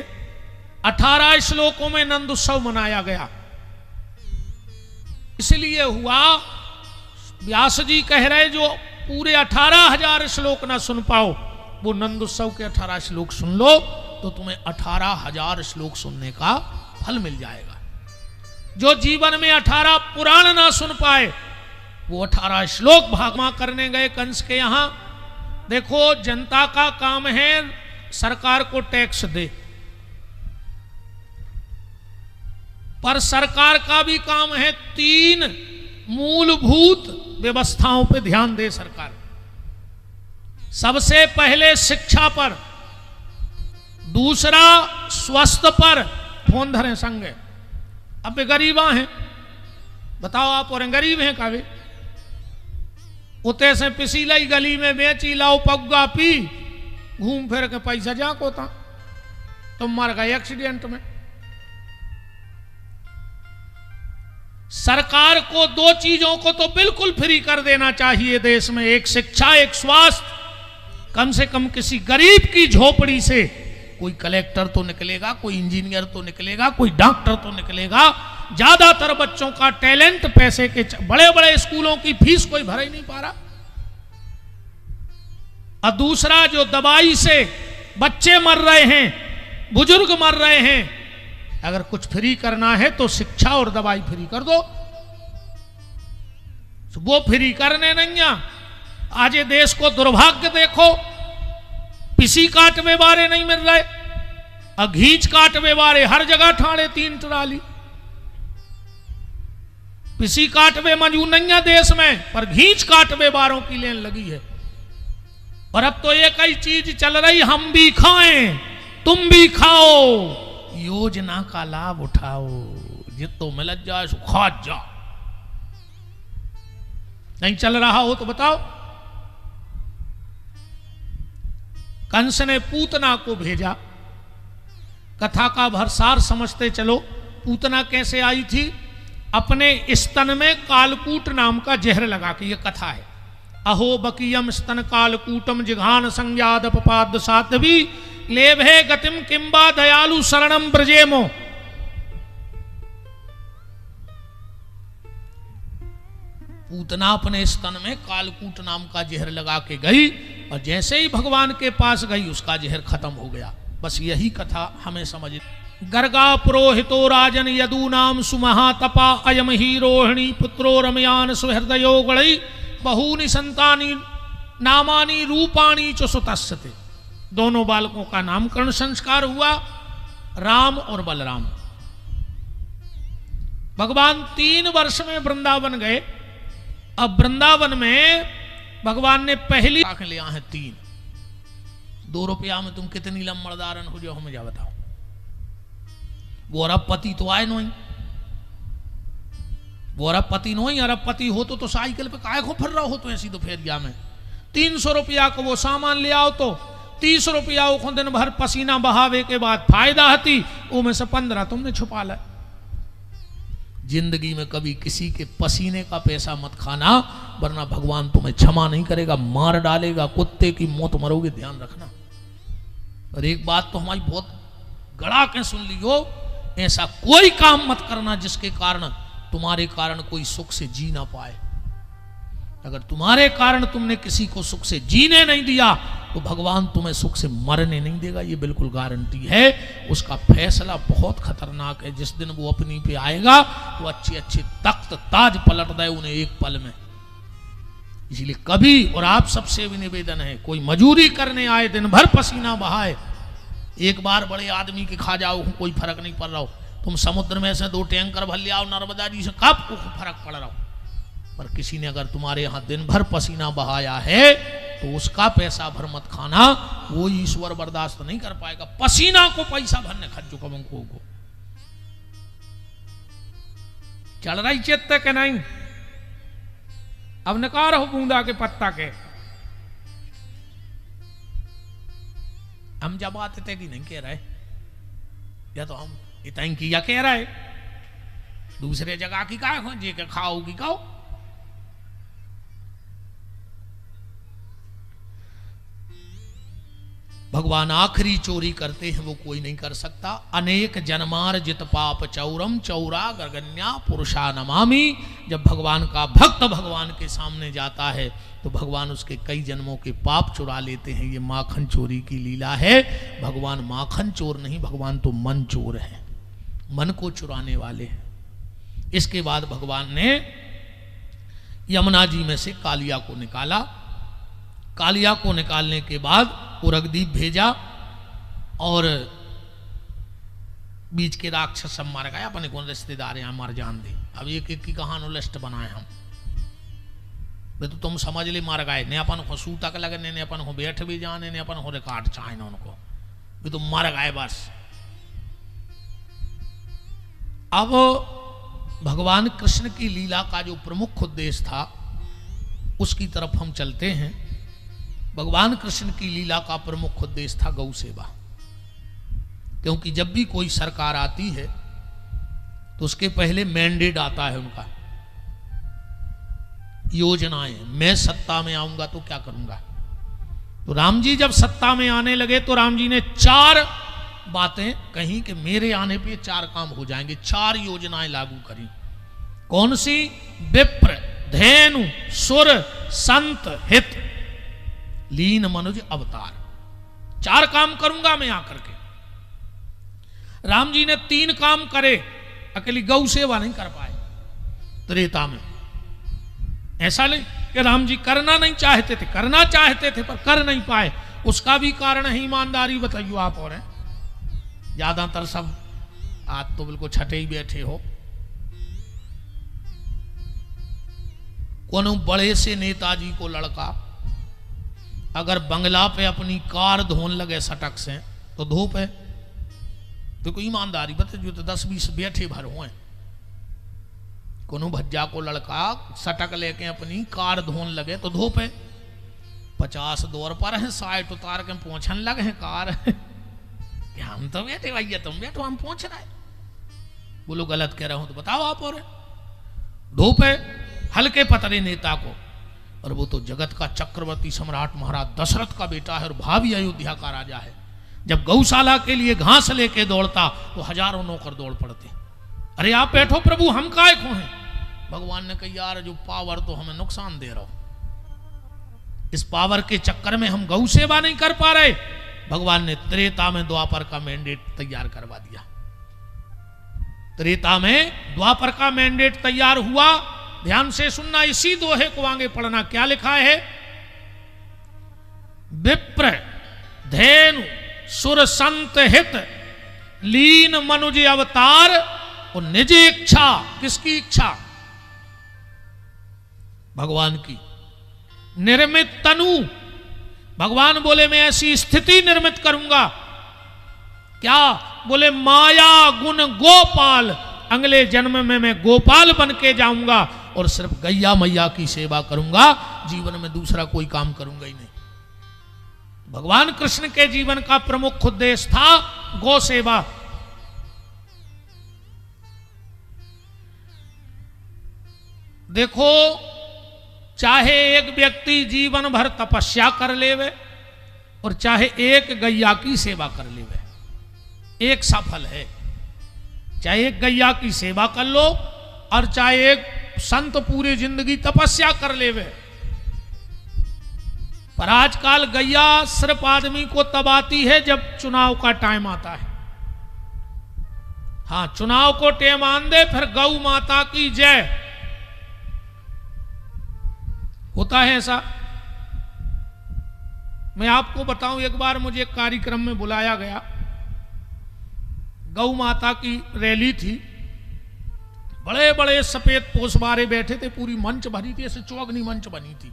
18 श्लोकों में नंद उत्सव मनाया गया। इसलिए हुआ, व्यास जी कह रहे जो पूरे 18,000 श्लोक ना सुन पाओ, वो नंद उत्सव के 18 श्लोक सुन लो तो तुम्हें 18,000 श्लोक सुनने का फल मिल जाएगा। जो जीवन में 18 पुराण ना सुन पाए वो 18 श्लोक भागमा करने गए कंस के यहां। देखो जनता का काम है सरकार को टैक्स दे, पर सरकार का भी काम है 3 मूलभूत व्यवस्थाओं पे ध्यान दे सरकार। सबसे पहले शिक्षा पर, दूसरा स्वास्थ्य पर। फोन धरे संग, अब वे गरीबा हैं, बताओ आप, और गरीब हैं कावे, उते से पिसी लाई गली में बेची लाओ पग्गा पी, घूम फिर के पैसा जाको था, तुम मर गए एक्सीडेंट में। सरकार को 2 चीजों को तो बिल्कुल फ्री कर देना चाहिए देश में, एक शिक्षा, एक स्वास्थ्य। कम से कम किसी गरीब की झोपड़ी से कोई कलेक्टर तो निकलेगा, कोई इंजीनियर तो निकलेगा, कोई डॉक्टर तो निकलेगा। ज्यादातर बच्चों का टैलेंट पैसे के बड़े बड़े स्कूलों की फीस कोई भर ही नहीं पा रहा। और दूसरा, जो दवाई से बच्चे मर रहे हैं, बुजुर्ग मर रहे हैं, अगर कुछ फ्री करना है तो शिक्षा और दवाई फ्री कर दो। वो फ्री करने नहीं आ। आज ये देश को दुर्भाग्य देखो, पिसी काटवे बारे नहीं मिल रहे, घींच काटवे बारे हर जगह ठाणे 3 ट्राली। पिसी काटवे मौजूद नहीं है देश में, पर घींच काटवे बारों की लेन लगी है। और अब तो एक ही चीज चल रही, हम भी खाएं तुम भी खाओ, योजना का लाभ उठाओ, जितो मिल जाए सो खा जाओ। नहीं चल रहा हो तो बताओ। कंस ने पूतना को भेजा। कथा का भरसार समझते चलो। पूतना कैसे आई थी? अपने स्तन में कालकूट नाम का जहर लगा के, ये कथा है। अहो बकीयम स्तन कालकूटम जिघान संज्ञादपाद साध्वी लेभे गतिम किंबा दयालु शरणम ब्रजेमो। पूतना अपने स्तन में कालकूट नाम का जहर लगा के गई, और जैसे ही भगवान के पास गई उसका जहर खत्म हो गया। बस यही कथा हमें समझ। गर्गा पुरोहितो राजन यदू नाम सुमहातपा अयम ही रोहिणी पुत्रो रमयान सुहृदयो गणई बहूनि संतानी नामानी रूपाणी च सुतस्यते। दोनों बालकों का नामकरण संस्कार हुआ, राम और बलराम। भगवान 3 वर्ष में वृंदावन गए। अब वृंदावन में भगवान ने पहली आंख लिया है 3। 2 रुपया में तुम कितनी लम्बड़दारन हो जाओ, हमें जा बताओ। वो अरबपति तो आए नहीं, वो अरबपति नहीं। अरबपति हो तो साइकिल पे काहे को फिर रहा हो तो ऐसी दोपहरिया में। 300 रुपया को वो सामान ले आओ तो 30 रुपया को दिन भर पसीना बहावे के बाद फायदा हती, वो में से 15 तुमने छुपा ला। जिंदगी में कभी किसी के पसीने का पैसा मत खाना, वरना भगवान तुम्हें क्षमा नहीं करेगा, मार डालेगा, कुत्ते की मौत मरोगे, ध्यान रखना। और एक बात तो हमारी बहुत गड़ा के सुन लियो, ऐसा कोई काम मत करना जिसके कारण तुम्हारे कारण कोई सुख से जी ना पाए। अगर तुम्हारे कारण तुमने किसी को सुख से जीने नहीं दिया तो भगवान तुम्हें सुख से मरने नहीं देगा, ये बिल्कुल गारंटी है। उसका फैसला बहुत खतरनाक है। जिस दिन वो अपनी पे आएगा तो अच्छे अच्छे तख्त ताज पलट दे उन्हें एक पल में। इसलिए कभी, और आप सबसे भी निवेदन है, कोई मजूरी करने आए, दिन भर पसीना बहाए, एक बार बड़े आदमी के खा जाओ, कोई फर्क नहीं पड़ रहा हो। तुम समुद्र में से 2 टैंकर भर ले आओ नर्मदा जी से, कब को फर्क पड़ रहा हो। पर किसी ने अगर तुम्हारे यहां दिन भर पसीना बहाया है तो उसका पैसा भर मत खाना, वो ईश्वर बर्दाश्त नहीं कर पाएगा। पसीना को पैसा भरने खर्चो कम को चल रही चेत्ते के नहीं। अब नकार हो बूंदा के पत्ता के। हम जब आते थे कि नहीं कह रहे, या तो हम इतना किया कह रहे, दूसरे जगह की का जे के खाओ की खाओ। भगवान आखिरी चोरी करते हैं वो कोई नहीं कर सकता। अनेक जन्मार जित पाप चौरम चौरा गगन्या पुरुषा नमामि। जब भगवान का भक्त भगवान के सामने जाता है तो भगवान उसके कई जन्मों के पाप चुरा लेते हैं। ये माखन चोरी की लीला है। भगवान माखन चोर नहीं, भगवान तो मन चोर है, मन को चुराने वाले हैं। इसके बाद भगवान ने यमुना जी में से कालिया को निकाला। कालिया को निकालने के बाद उरगदीप भेजा और बीच के राक्षस सब मार गए। अपने कौन रिश्तेदार हैं मार जान दे। अब एक एक की कहानी लिस्ट बनाए हम, वे तो तुम समझ ले मार गए। ने अपन को सूतक लगने, ने अपन को बैठ भी जाने, ने अपन को रिकॉर्ड चाहे ना उनको, वे तो मर गए बस। अब भगवान कृष्ण की लीला का जो प्रमुख उद्देश्य था उसकी तरफ हम चलते हैं। भगवान कृष्ण की लीला का प्रमुख उद्देश्य था गौ सेवा। क्योंकि जब भी कोई सरकार आती है तो उसके पहले मैंडेट आता है उनका, योजनाएं, मैं सत्ता में आऊंगा तो क्या करूंगा। तो राम जी जब सत्ता में आने लगे तो राम जी ने 4 बातें कहीं कि मेरे आने पे 4 काम हो जाएंगे, 4 योजनाएं लागू करी। कौन सी? विप्र, धेनु, सुर, संत, हित, लीन मनुज अवतार। 4 काम करूंगा मैं आकर के। राम जी ने 3 काम करे, अकेली गौ सेवा नहीं कर पाए त्रेता में। ऐसा नहीं कि राम जी करना नहीं चाहते थे, करना चाहते थे पर कर नहीं पाए। उसका भी कारण है ईमानदारी, बताइए आप। और है ज्यादातर सब आज तो बिल्कुल छठे ही बैठे हो। कोनो बड़े से नेताजी को लड़का अगर बंगला पे अपनी कार धोन लगे सटक से तो धूप है। देखो ईमानदारी बता, जो तो 10-20 बैठे भर हुए। कोनो भज्जा को लड़का सटक लेके अपनी कार धोन लगे तो धूप है। 50 दौर पर है, 60 उतार के पहुंचन लगे हैं कार। कि हम तो बैठे भैया, तुम बैठो, हम पहुंच रहे। बोलो गलत कह रहा हूं तो बताओ आप। और धूप है हल्के पतरे नेता को, और वो तो जगत का चक्रवर्ती सम्राट महाराज दशरथ का बेटा है और भावी अयोध्या का राजा है। जब गौशाला के लिए घास लेके दौड़ता तो हजारों नौकर दौड़ पड़ते। अरे आप बैठो प्रभु, हम काय को हैं? भगवान ने कहा यार जो पावर तो हमें नुकसान दे रहा हो, इस पावर के चक्कर में हम गौ सेवा नहीं कर पा रहे। भगवान ने त्रेता में द्वापर का मैंडेट तैयार करवा दिया। त्रेता में द्वापर का मैंडेट तैयार हुआ। ध्यान से सुनना, इसी दोहे को आगे पढ़ना। क्या लिखा है? विप्र, धेनु, सुर, संत, हित, लीन मनुज अवतार और निज इच्छा। किसकी इच्छा? भगवान की। निर्मित तनु, भगवान बोले मैं ऐसी स्थिति निर्मित करूंगा। क्या? बोले माया गुण गोपाल, अगले जन्म में मैं गोपाल बन के जाऊंगा और सिर्फ गैया मैया की सेवा करूंगा, जीवन में दूसरा कोई काम करूंगा ही नहीं। भगवान कृष्ण के जीवन का प्रमुख उद्देश्य था गौ सेवा। देखो, चाहे एक व्यक्ति जीवन भर तपस्या कर लेवे और चाहे एक गैया की सेवा कर लेवे, एक सफल है। चाहे एक गैया की सेवा कर लो और चाहे एक संत पूरी जिंदगी तपस्या कर लेवे। पर आजकल गैया सिर्फ आदमी को तब आती है जब चुनाव का टाइम आता है। हाँ, चुनाव को टेम आन दे, फिर गौ माता की जय। होता है ऐसा। मैं आपको बताऊं, एक बार मुझे एक कार्यक्रम में बुलाया गया। गौ माता की रैली थी। बड़े बड़े सफेद पोसवारे बैठे थे, पूरी मंच भरी थी, ऐसे चौगनी मंच बनी थी।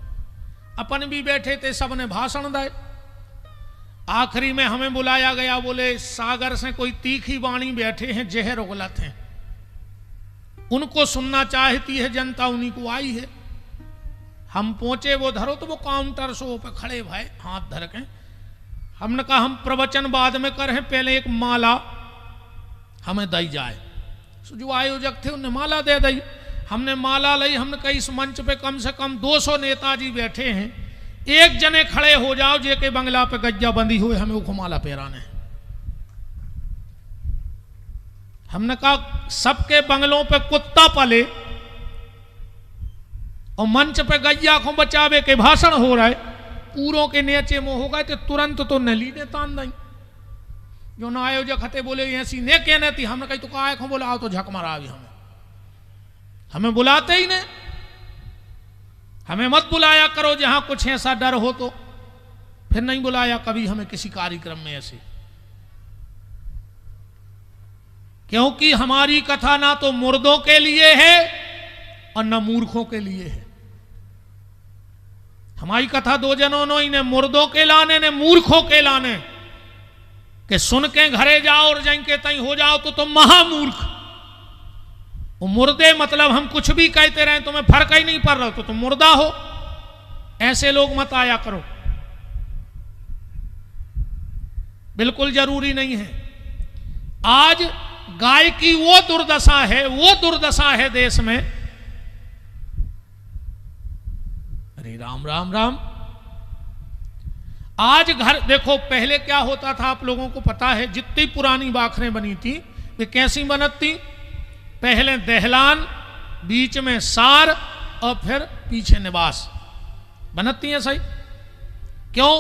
अपन भी बैठे थे, सबने भाषण दिए। आखिरी में हमें बुलाया गया। बोले सागर से कोई तीखी वाणी बैठे हैं, जहर उगलत हैं, उनको सुनना चाहती है जनता, उन्हीं को आई है। हम पहुंचे, वो धरो तो वो काउंटर शो पे खड़े भाई हाथ धर के। हमने कहा हम प्रवचन बाद में करें, पहले एक माला हमें दी जाए। जो आयोजक थे उन्हें माला दे दी। हमने माला ली। हमने कहा इस मंच पे कम से कम 200 नेताजी बैठे हैं, एक जने खड़े हो जाओ जे के बंगला पे गज्जा बंदी हुए, हमें वो माला पहराने। हमने कहा सबके बंगलों पे कुत्ता पले और मंच पे गैया को बचावे के भाषण हो रहा है, पूरों के नीचे मुंह हो गए तो तुरंत तो नली ने तान दी। जो ना आयोजक हते बोले ऐसी ने कहने थी। हमने कही तो कहा को बोला आओ तो झक मारा भी हमें बुलाते ही नहीं। हमें मत बुलाया करो जहां कुछ ऐसा डर हो तो। फिर नहीं बुलाया कभी हमें किसी कार्यक्रम में ऐसे, क्योंकि हमारी कथा ना तो मुर्दों के लिए है और न मूर्खों के लिए है। हमारी कथा 2 जनों ने मुर्दों के लाने ने मूर्खों के लाने कि सुन के घरे जाओ और जाइन के तई हो जाओ तो तुम महामूर्ख। वो मुर्दे मतलब हम कुछ भी कहते रहे तुम्हें फर्क ही नहीं पड़ रहा तो तुम मुर्दा हो। ऐसे लोग मत आया करो, बिल्कुल जरूरी नहीं है। आज गाय की वो दुर्दशा है देश में। अरे राम राम राम। आज घर देखो, पहले क्या होता था आप लोगों को पता है, जितनी पुरानी बाखरें बनी थी वे कैसी बनती, पहले दहलान, बीच में सार और फिर पीछे निवास बनती है। सही क्यों?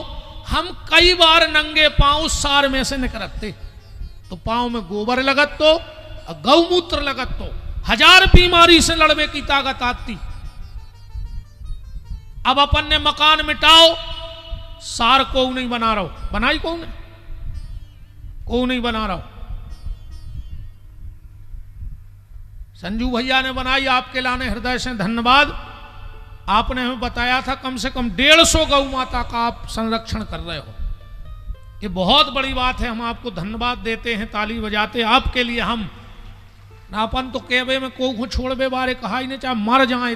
हम कई बार नंगे पांव उस सार में से निकलते, तो पांव में गोबर लगत तो और गौमूत्र लगत तो 1000 बीमारी से लड़ने की ताकत आती। अब अपन ने मकान मिटाओ, सार को नहीं बना रहा हो, बनाई कौन है? को नहीं बना रहा हो, संजू भैया ने बनाई, आपके लाने हृदय से धन्यवाद। आपने हमें बताया था कम से कम 150 गौ माता का आप संरक्षण कर रहे हो, ये बहुत बड़ी बात है। हम आपको धन्यवाद देते हैं, ताली बजाते आपके लिए। हम अपन तो कहवे में को छोड़बे बारे कहा ही नहीं, चाहे मर जाए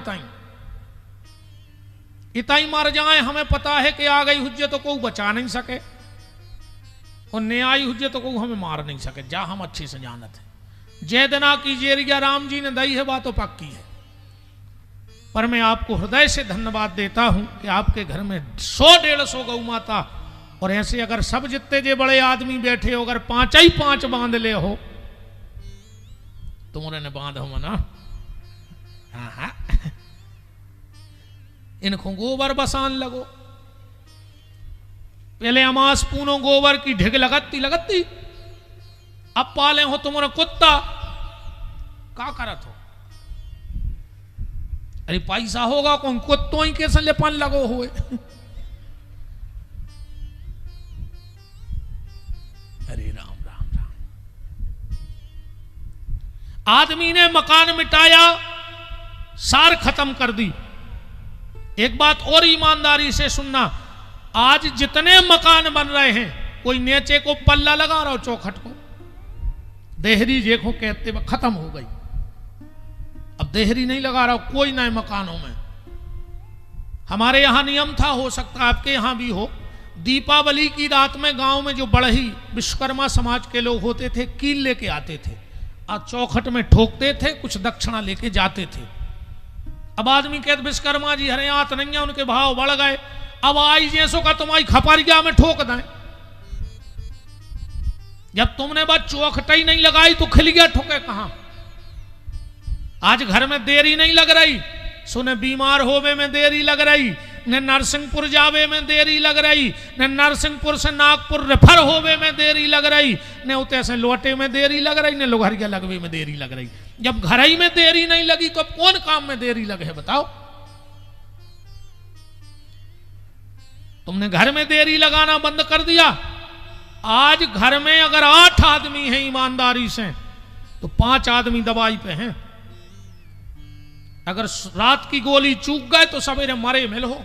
इताई मर जाए, हमें पता है कि आ गई हुज्जे तो कोई बचा नहीं सके, और न्याय हुज्जे तो कोई हमें मार नहीं सके, जा हम अच्छे से जानते हैं। जय दिना की जेरिया राम जी ने दई है, बात तो पक्की है। पर मैं आपको हृदय से धन्यवाद देता हूं कि आपके घर में 100-150 गौ माता, और ऐसे अगर सब जितने जे बड़े आदमी बैठे हो, अगर 5 ही 5 बांध ले हो, तुमने ने बांध हो ना, हाँ इनको गोबर बसान लगो। पहले अमास पूनो गोबर की ढिग लगती, अब पाले हो तुम्हारा कुत्ता, का करत हो? अरे पैसा होगा कौन, कुत्तों ही कैसे लेपन लगो हुए। अरे राम राम राम। आदमी ने मकान मिटाया, सार खत्म कर दी। एक बात और ईमानदारी से सुनना, आज जितने मकान बन रहे हैं, कोई नीचे को पल्ला लगा रहा हो चौखट को, देहरी देखो कहते खत्म हो गई, अब देहरी नहीं लगा रहा हो कोई नए मकानों में। हमारे यहां नियम था, हो सकता है आपके यहां भी हो, दीपावली की रात में गांव में जो बढ़ई विश्वकर्मा समाज के लोग होते थे, कील लेके आते थे और चौखट में ठोकते थे, कुछ दक्षिणा लेके जाते थे। अब आदमी कहते विश्वकर्मा जी हरे आत नहीं है, उनके भाव बढ़ गए, अब आई जैसो का तुम्हारी खपरिया में ठोक दें। जब तुमने बस चौखटाई नहीं लगाई तो खिल गया, ठोके कहां? आज घर में देरी नहीं लग रही, सुने बीमार होवे में देरी लग रही, न नरसिंहपुर जावे में देरी लग रही, न नरसिंहपुर से नागपुर रेफर होवे में देरी लग रही, न उते से लौटे में देरी लग रही, न लोहरिया लगवे में देरी लग रही। जब घर ही में देरी नहीं लगी तो कौन काम में देरी लगे है बताओ? तुमने घर में देरी लगाना बंद कर दिया। आज घर में अगर 8 आदमी हैं ईमानदारी से, तो 5 आदमी दवाई पे हैं। अगर रात की गोली चूक गए तो सवेरे मरे मिल हो,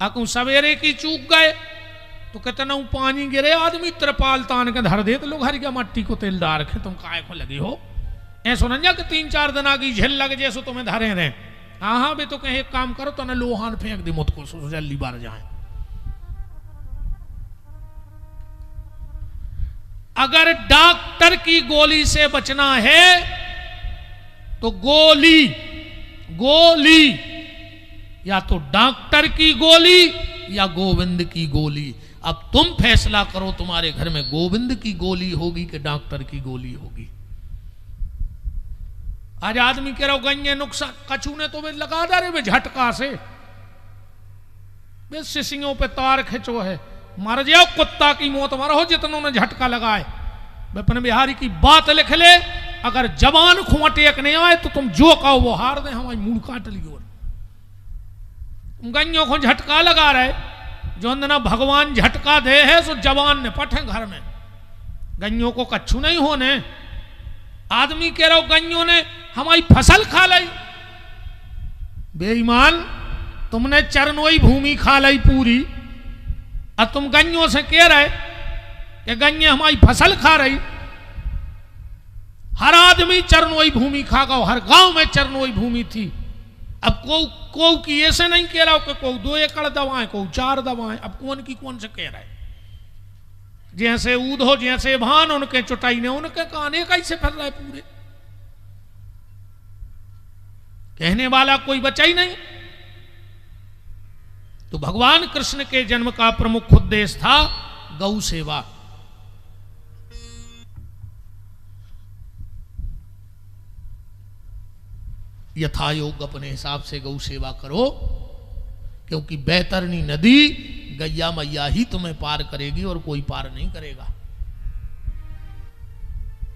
अगर सवेरे की चूक गए तो कितना पानी गिरे, आदमी त्रिपाल तान के धर दे, तो लोग हर क्या मट्टी को तेल डाल रखे, तुम काय को लगी हो? ऐसा ना कि 3-4 दिन की झेल लग जैसो तुम्हें धरे रहे। हाँ भी तो कहीं एक काम करो तो ना लोहान फेंक दी मुझ को, जल्दी बार जाए। अगर डॉक्टर की गोली से बचना है तो गोली या तो डॉक्टर की गोली या गोविंद की गोली। अब तुम फैसला करो, तुम्हारे घर में गोविंद की गोली होगी कि डॉक्टर की गोली होगी। आज आदमी कह रहा गंजे नुकसान, कछू ने तो वे लगा दे रे झटका से, वे सिसियों पे तार खिंचो है, मर जाओ कुत्ता की मौत मरो जितनों ने झटका लगाए। विपिन बिहारी की बात लिख ले, अगर जवान खुमटेक नहीं आए तो तुम जो कहो वो हार दे, हमारी मूड काट लियो। तुम गंजों को झटका लगा रहे, जो ना भगवान झटका दे है सो जवान ने पटे घर में, गंजों को कच्छू नहीं होने। आदमी कह रहा हो गंजों ने हमारी फसल खा ली, बेईमान तुमने चरनोई भूमि खा ली पूरी, और तुम गंजों से कह रहे कि गंजे हमारी फसल खा रही। हर आदमी चरनोई भूमि खा गया, हर गांव में चरनोई भूमि थी। अब को की ऐसे नहीं कह रहा कि को 2 एकड़ दवाएं, को 4 दवाएं, अब कौन की कौन से कह रहे? जैसे ऊधो जैसे भान, उनके चुटाई ने उनके काने कैसे फिर रहे पूरे, कहने वाला कोई बचा ही नहीं। तो भगवान कृष्ण के जन्म का प्रमुख उद्देश्य था गौ सेवा। यथा योग अपने हिसाब से गौ सेवा करो, क्योंकि बैतरनी नदी गैया मैया ही तुम्हें पार करेगी और कोई पार नहीं करेगा।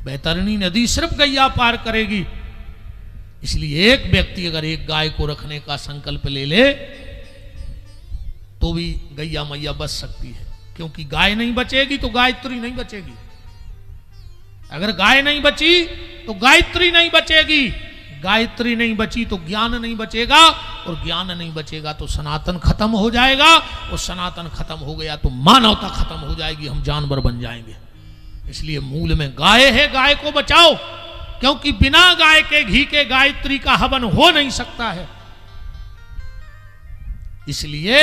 बैतरनी नदी सिर्फ गैया पार करेगी। इसलिए एक व्यक्ति अगर एक गाय को रखने का संकल्प ले ले तो भी गैया मैया बच सकती है, क्योंकि गाय नहीं बचेगी तो गायत्री नहीं बचेगी। अगर गाय नहीं बची तो गायत्री नहीं बचेगी, गायत्री नहीं बची तो ज्ञान नहीं बचेगा, और ज्ञान नहीं बचेगा तो सनातन खत्म हो जाएगा, और सनातन खत्म हो गया तो मानवता खत्म हो जाएगी, हम जानवर बन जाएंगे। इसलिए मूल में गाय है, गाय को बचाओ, क्योंकि बिना गाय के घी के गायत्री का हवन हो नहीं सकता है। इसलिए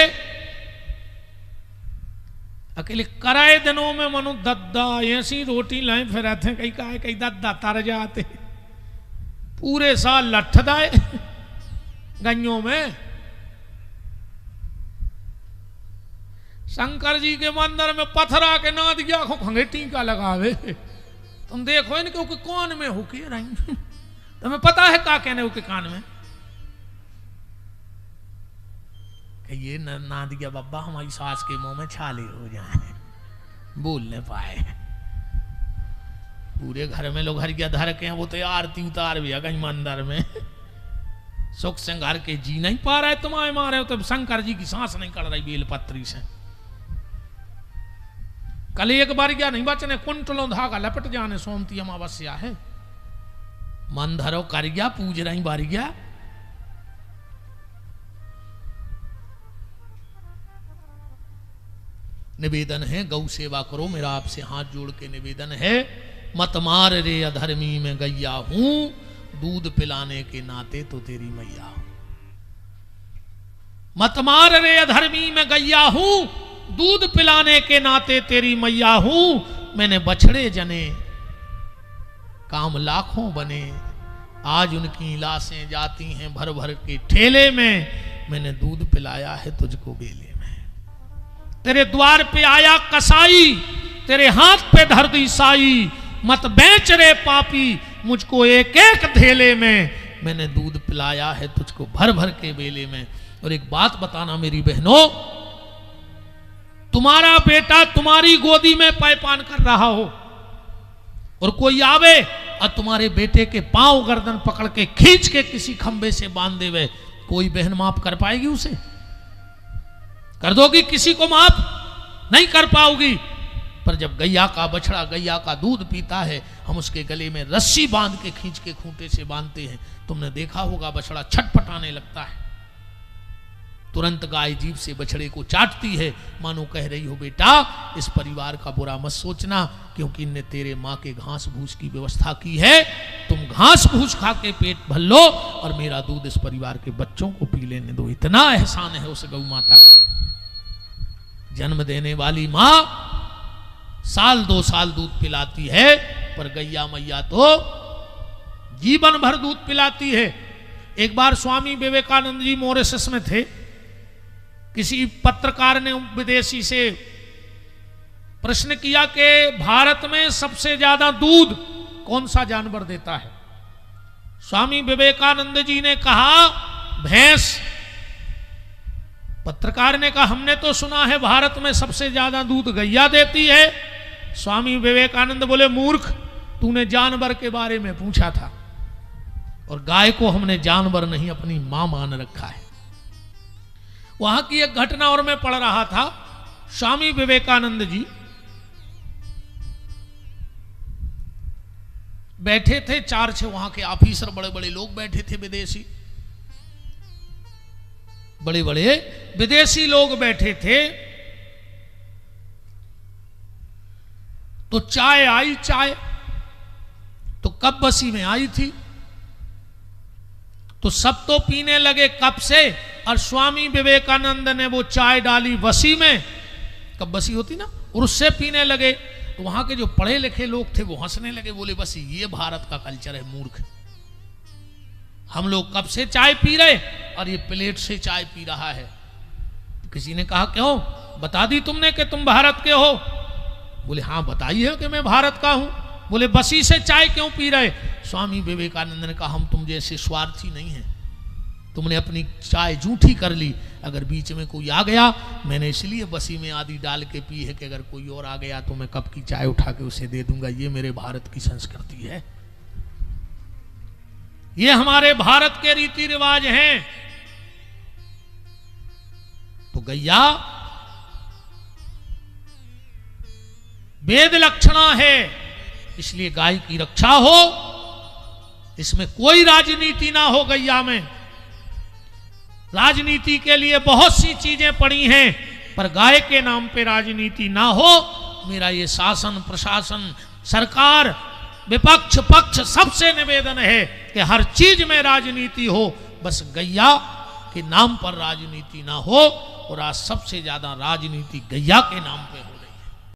अकेले कराए दिनों में मनु दद्दा ऐसी रोटी लाए फिर आते कहीं का है कहीं दद्दा तर जाते, पूरे साल लठ दाए गन्यों में। शंकर जी के मंदिर में पथरा के ना दिया खो खंगे टीका लगावे, तुम देखो इन क्योंकि कान में हुकी रही तुम्हें पता है का कहने हो के कान में कि ये ना दिया बाबा हमारी सास के मुंह में छाले हो जाए, बोल नहीं पाए। पूरे घर में लोग हरिया धर के हैं, वो तो आरती उतार भी कहीं मंदिर में सुख श्रृंगार के जी नहीं पा रहे, तुम्हारे मारे हो तो शंकर जी की सांस नहीं कड़ रही बेलपत्री से। कल एक बार क्या नहीं बचने कुंटलों धागा लपट जाने, सोमती अमावस्या है, मन धरो कर गया पूज रही बार गया। निवेदन है गौ सेवा करो, मेरा आपसे हाथ जोड़ के निवेदन है, मत मार रे अधर्मी में गैया हूं, दूध पिलाने के नाते तो तेरी मैया हूं। मत मार रे अधर्मी में गैया हूं, दूध पिलाने के नाते तेरी मैया हूं। मैंने बछड़े जने काम लाखों बने, आज उनकी लाशें जाती हैं भर भर के ठेले में, मैंने दूध पिलाया है तुझको बेले में। तेरे द्वार पे आया कसाई, तेरे हाथ पे धर दी साई, मत बेच रे पापी मुझको एक एक थैले में, मैंने दूध पिलाया है तुझको भर भर के बेले में। और एक बात बताना मेरी बहनों, तुम्हारा बेटा तुम्हारी गोदी में पैपान कर रहा हो और कोई आवे और तुम्हारे बेटे के पांव गर्दन पकड़ के खींच के किसी खंबे से बांध देवे, कोई बहन माफ कर पाएगी? उसे कर दोगी? किसी को माफ नहीं कर पाओगी। पर जब गैया का बछड़ा गैया का दूध पीता है, हम उसके गले में रस्सी बांध के खींच के खूंटे से बांधते हैं, तुमने देखा होगा बछड़ा छटपटाने लगता है, तुरंत गाय जीभ से बछड़े को चाटती है, मानो कह रही हो बेटा इस परिवार का बुरा मत सोचना, क्योंकि इनने तेरे माँ के घास भूस की व्यवस्था की है, तुम घास भूस खा के पेट भर लो और मेरा दूध इस परिवार के बच्चों को पी लेने दो। इतना एहसान है उस गौ माता का। जन्म देने वाली माँ साल 2 साल दूध पिलाती है, पर गैया मैया तो जीवन भर दूध पिलाती है। एक बार स्वामी विवेकानंद जी मॉरिशस में थे, किसी पत्रकार ने विदेशी से प्रश्न किया कि भारत में सबसे ज्यादा दूध कौन सा जानवर देता है? स्वामी विवेकानंद जी ने कहा भैंस। पत्रकार ने कहा हमने तो सुना है भारत में सबसे ज्यादा दूध गैया देती है। स्वामी विवेकानंद बोले मूर्ख, तूने जानवर के बारे में पूछा था, और गाय को हमने जानवर नहीं अपनी मां मान रखा है। वहां की एक घटना और मैं पढ़ रहा था, स्वामी विवेकानंद जी बैठे थे, 4-6 वहां के ऑफिसर बड़े बड़े लोग बैठे थे, विदेशी बड़े बड़े विदेशी लोग बैठे थे। तो चाय आई, चाय तो कप बसी में आई थी, तो सब तो पीने लगे कप से, और स्वामी विवेकानंद ने वो चाय डाली वसी में, कप बसी होती ना, और उससे पीने लगे। तो वहां के जो पढ़े लिखे लोग थे वो हंसने लगे, बोले बस ये भारत का कल्चर है मूर्ख, हम लोग कप से चाय पी रहे और ये प्लेट से चाय पी रहा है। किसी ने कहा क्यों, बता दी तुमने कि तुम भारत के हो? बोले हाँ बताई है कि मैं भारत का हूं। बोले बसी से चाय क्यों पी रहे? स्वामी विवेकानंद ने कहा हम तुम जैसे स्वार्थी नहीं हैं, तुमने अपनी चाय जूठी कर ली, अगर बीच में कोई आ गया मैंने इसलिए बसी में आदि डाल के पी है कि अगर कोई और आ गया तो मैं कप की चाय उठा के उसे दे दूंगा। ये मेरे भारत की संस्कृति है, ये हमारे भारत के रीति रिवाज हैं। तो गैया वेद लक्षणा है, इसलिए गाय की रक्षा हो, इसमें कोई राजनीति ना हो। गैया में राजनीति के लिए बहुत सी चीजें पड़ी हैं, पर गाय के नाम पे राजनीति ना हो। मेरा ये शासन प्रशासन सरकार विपक्ष पक्ष सबसे निवेदन है कि हर चीज में राजनीति हो, बस गैया के नाम पर राजनीति ना हो। और आज सबसे ज्यादा राजनीति गैया के नाम पे हो।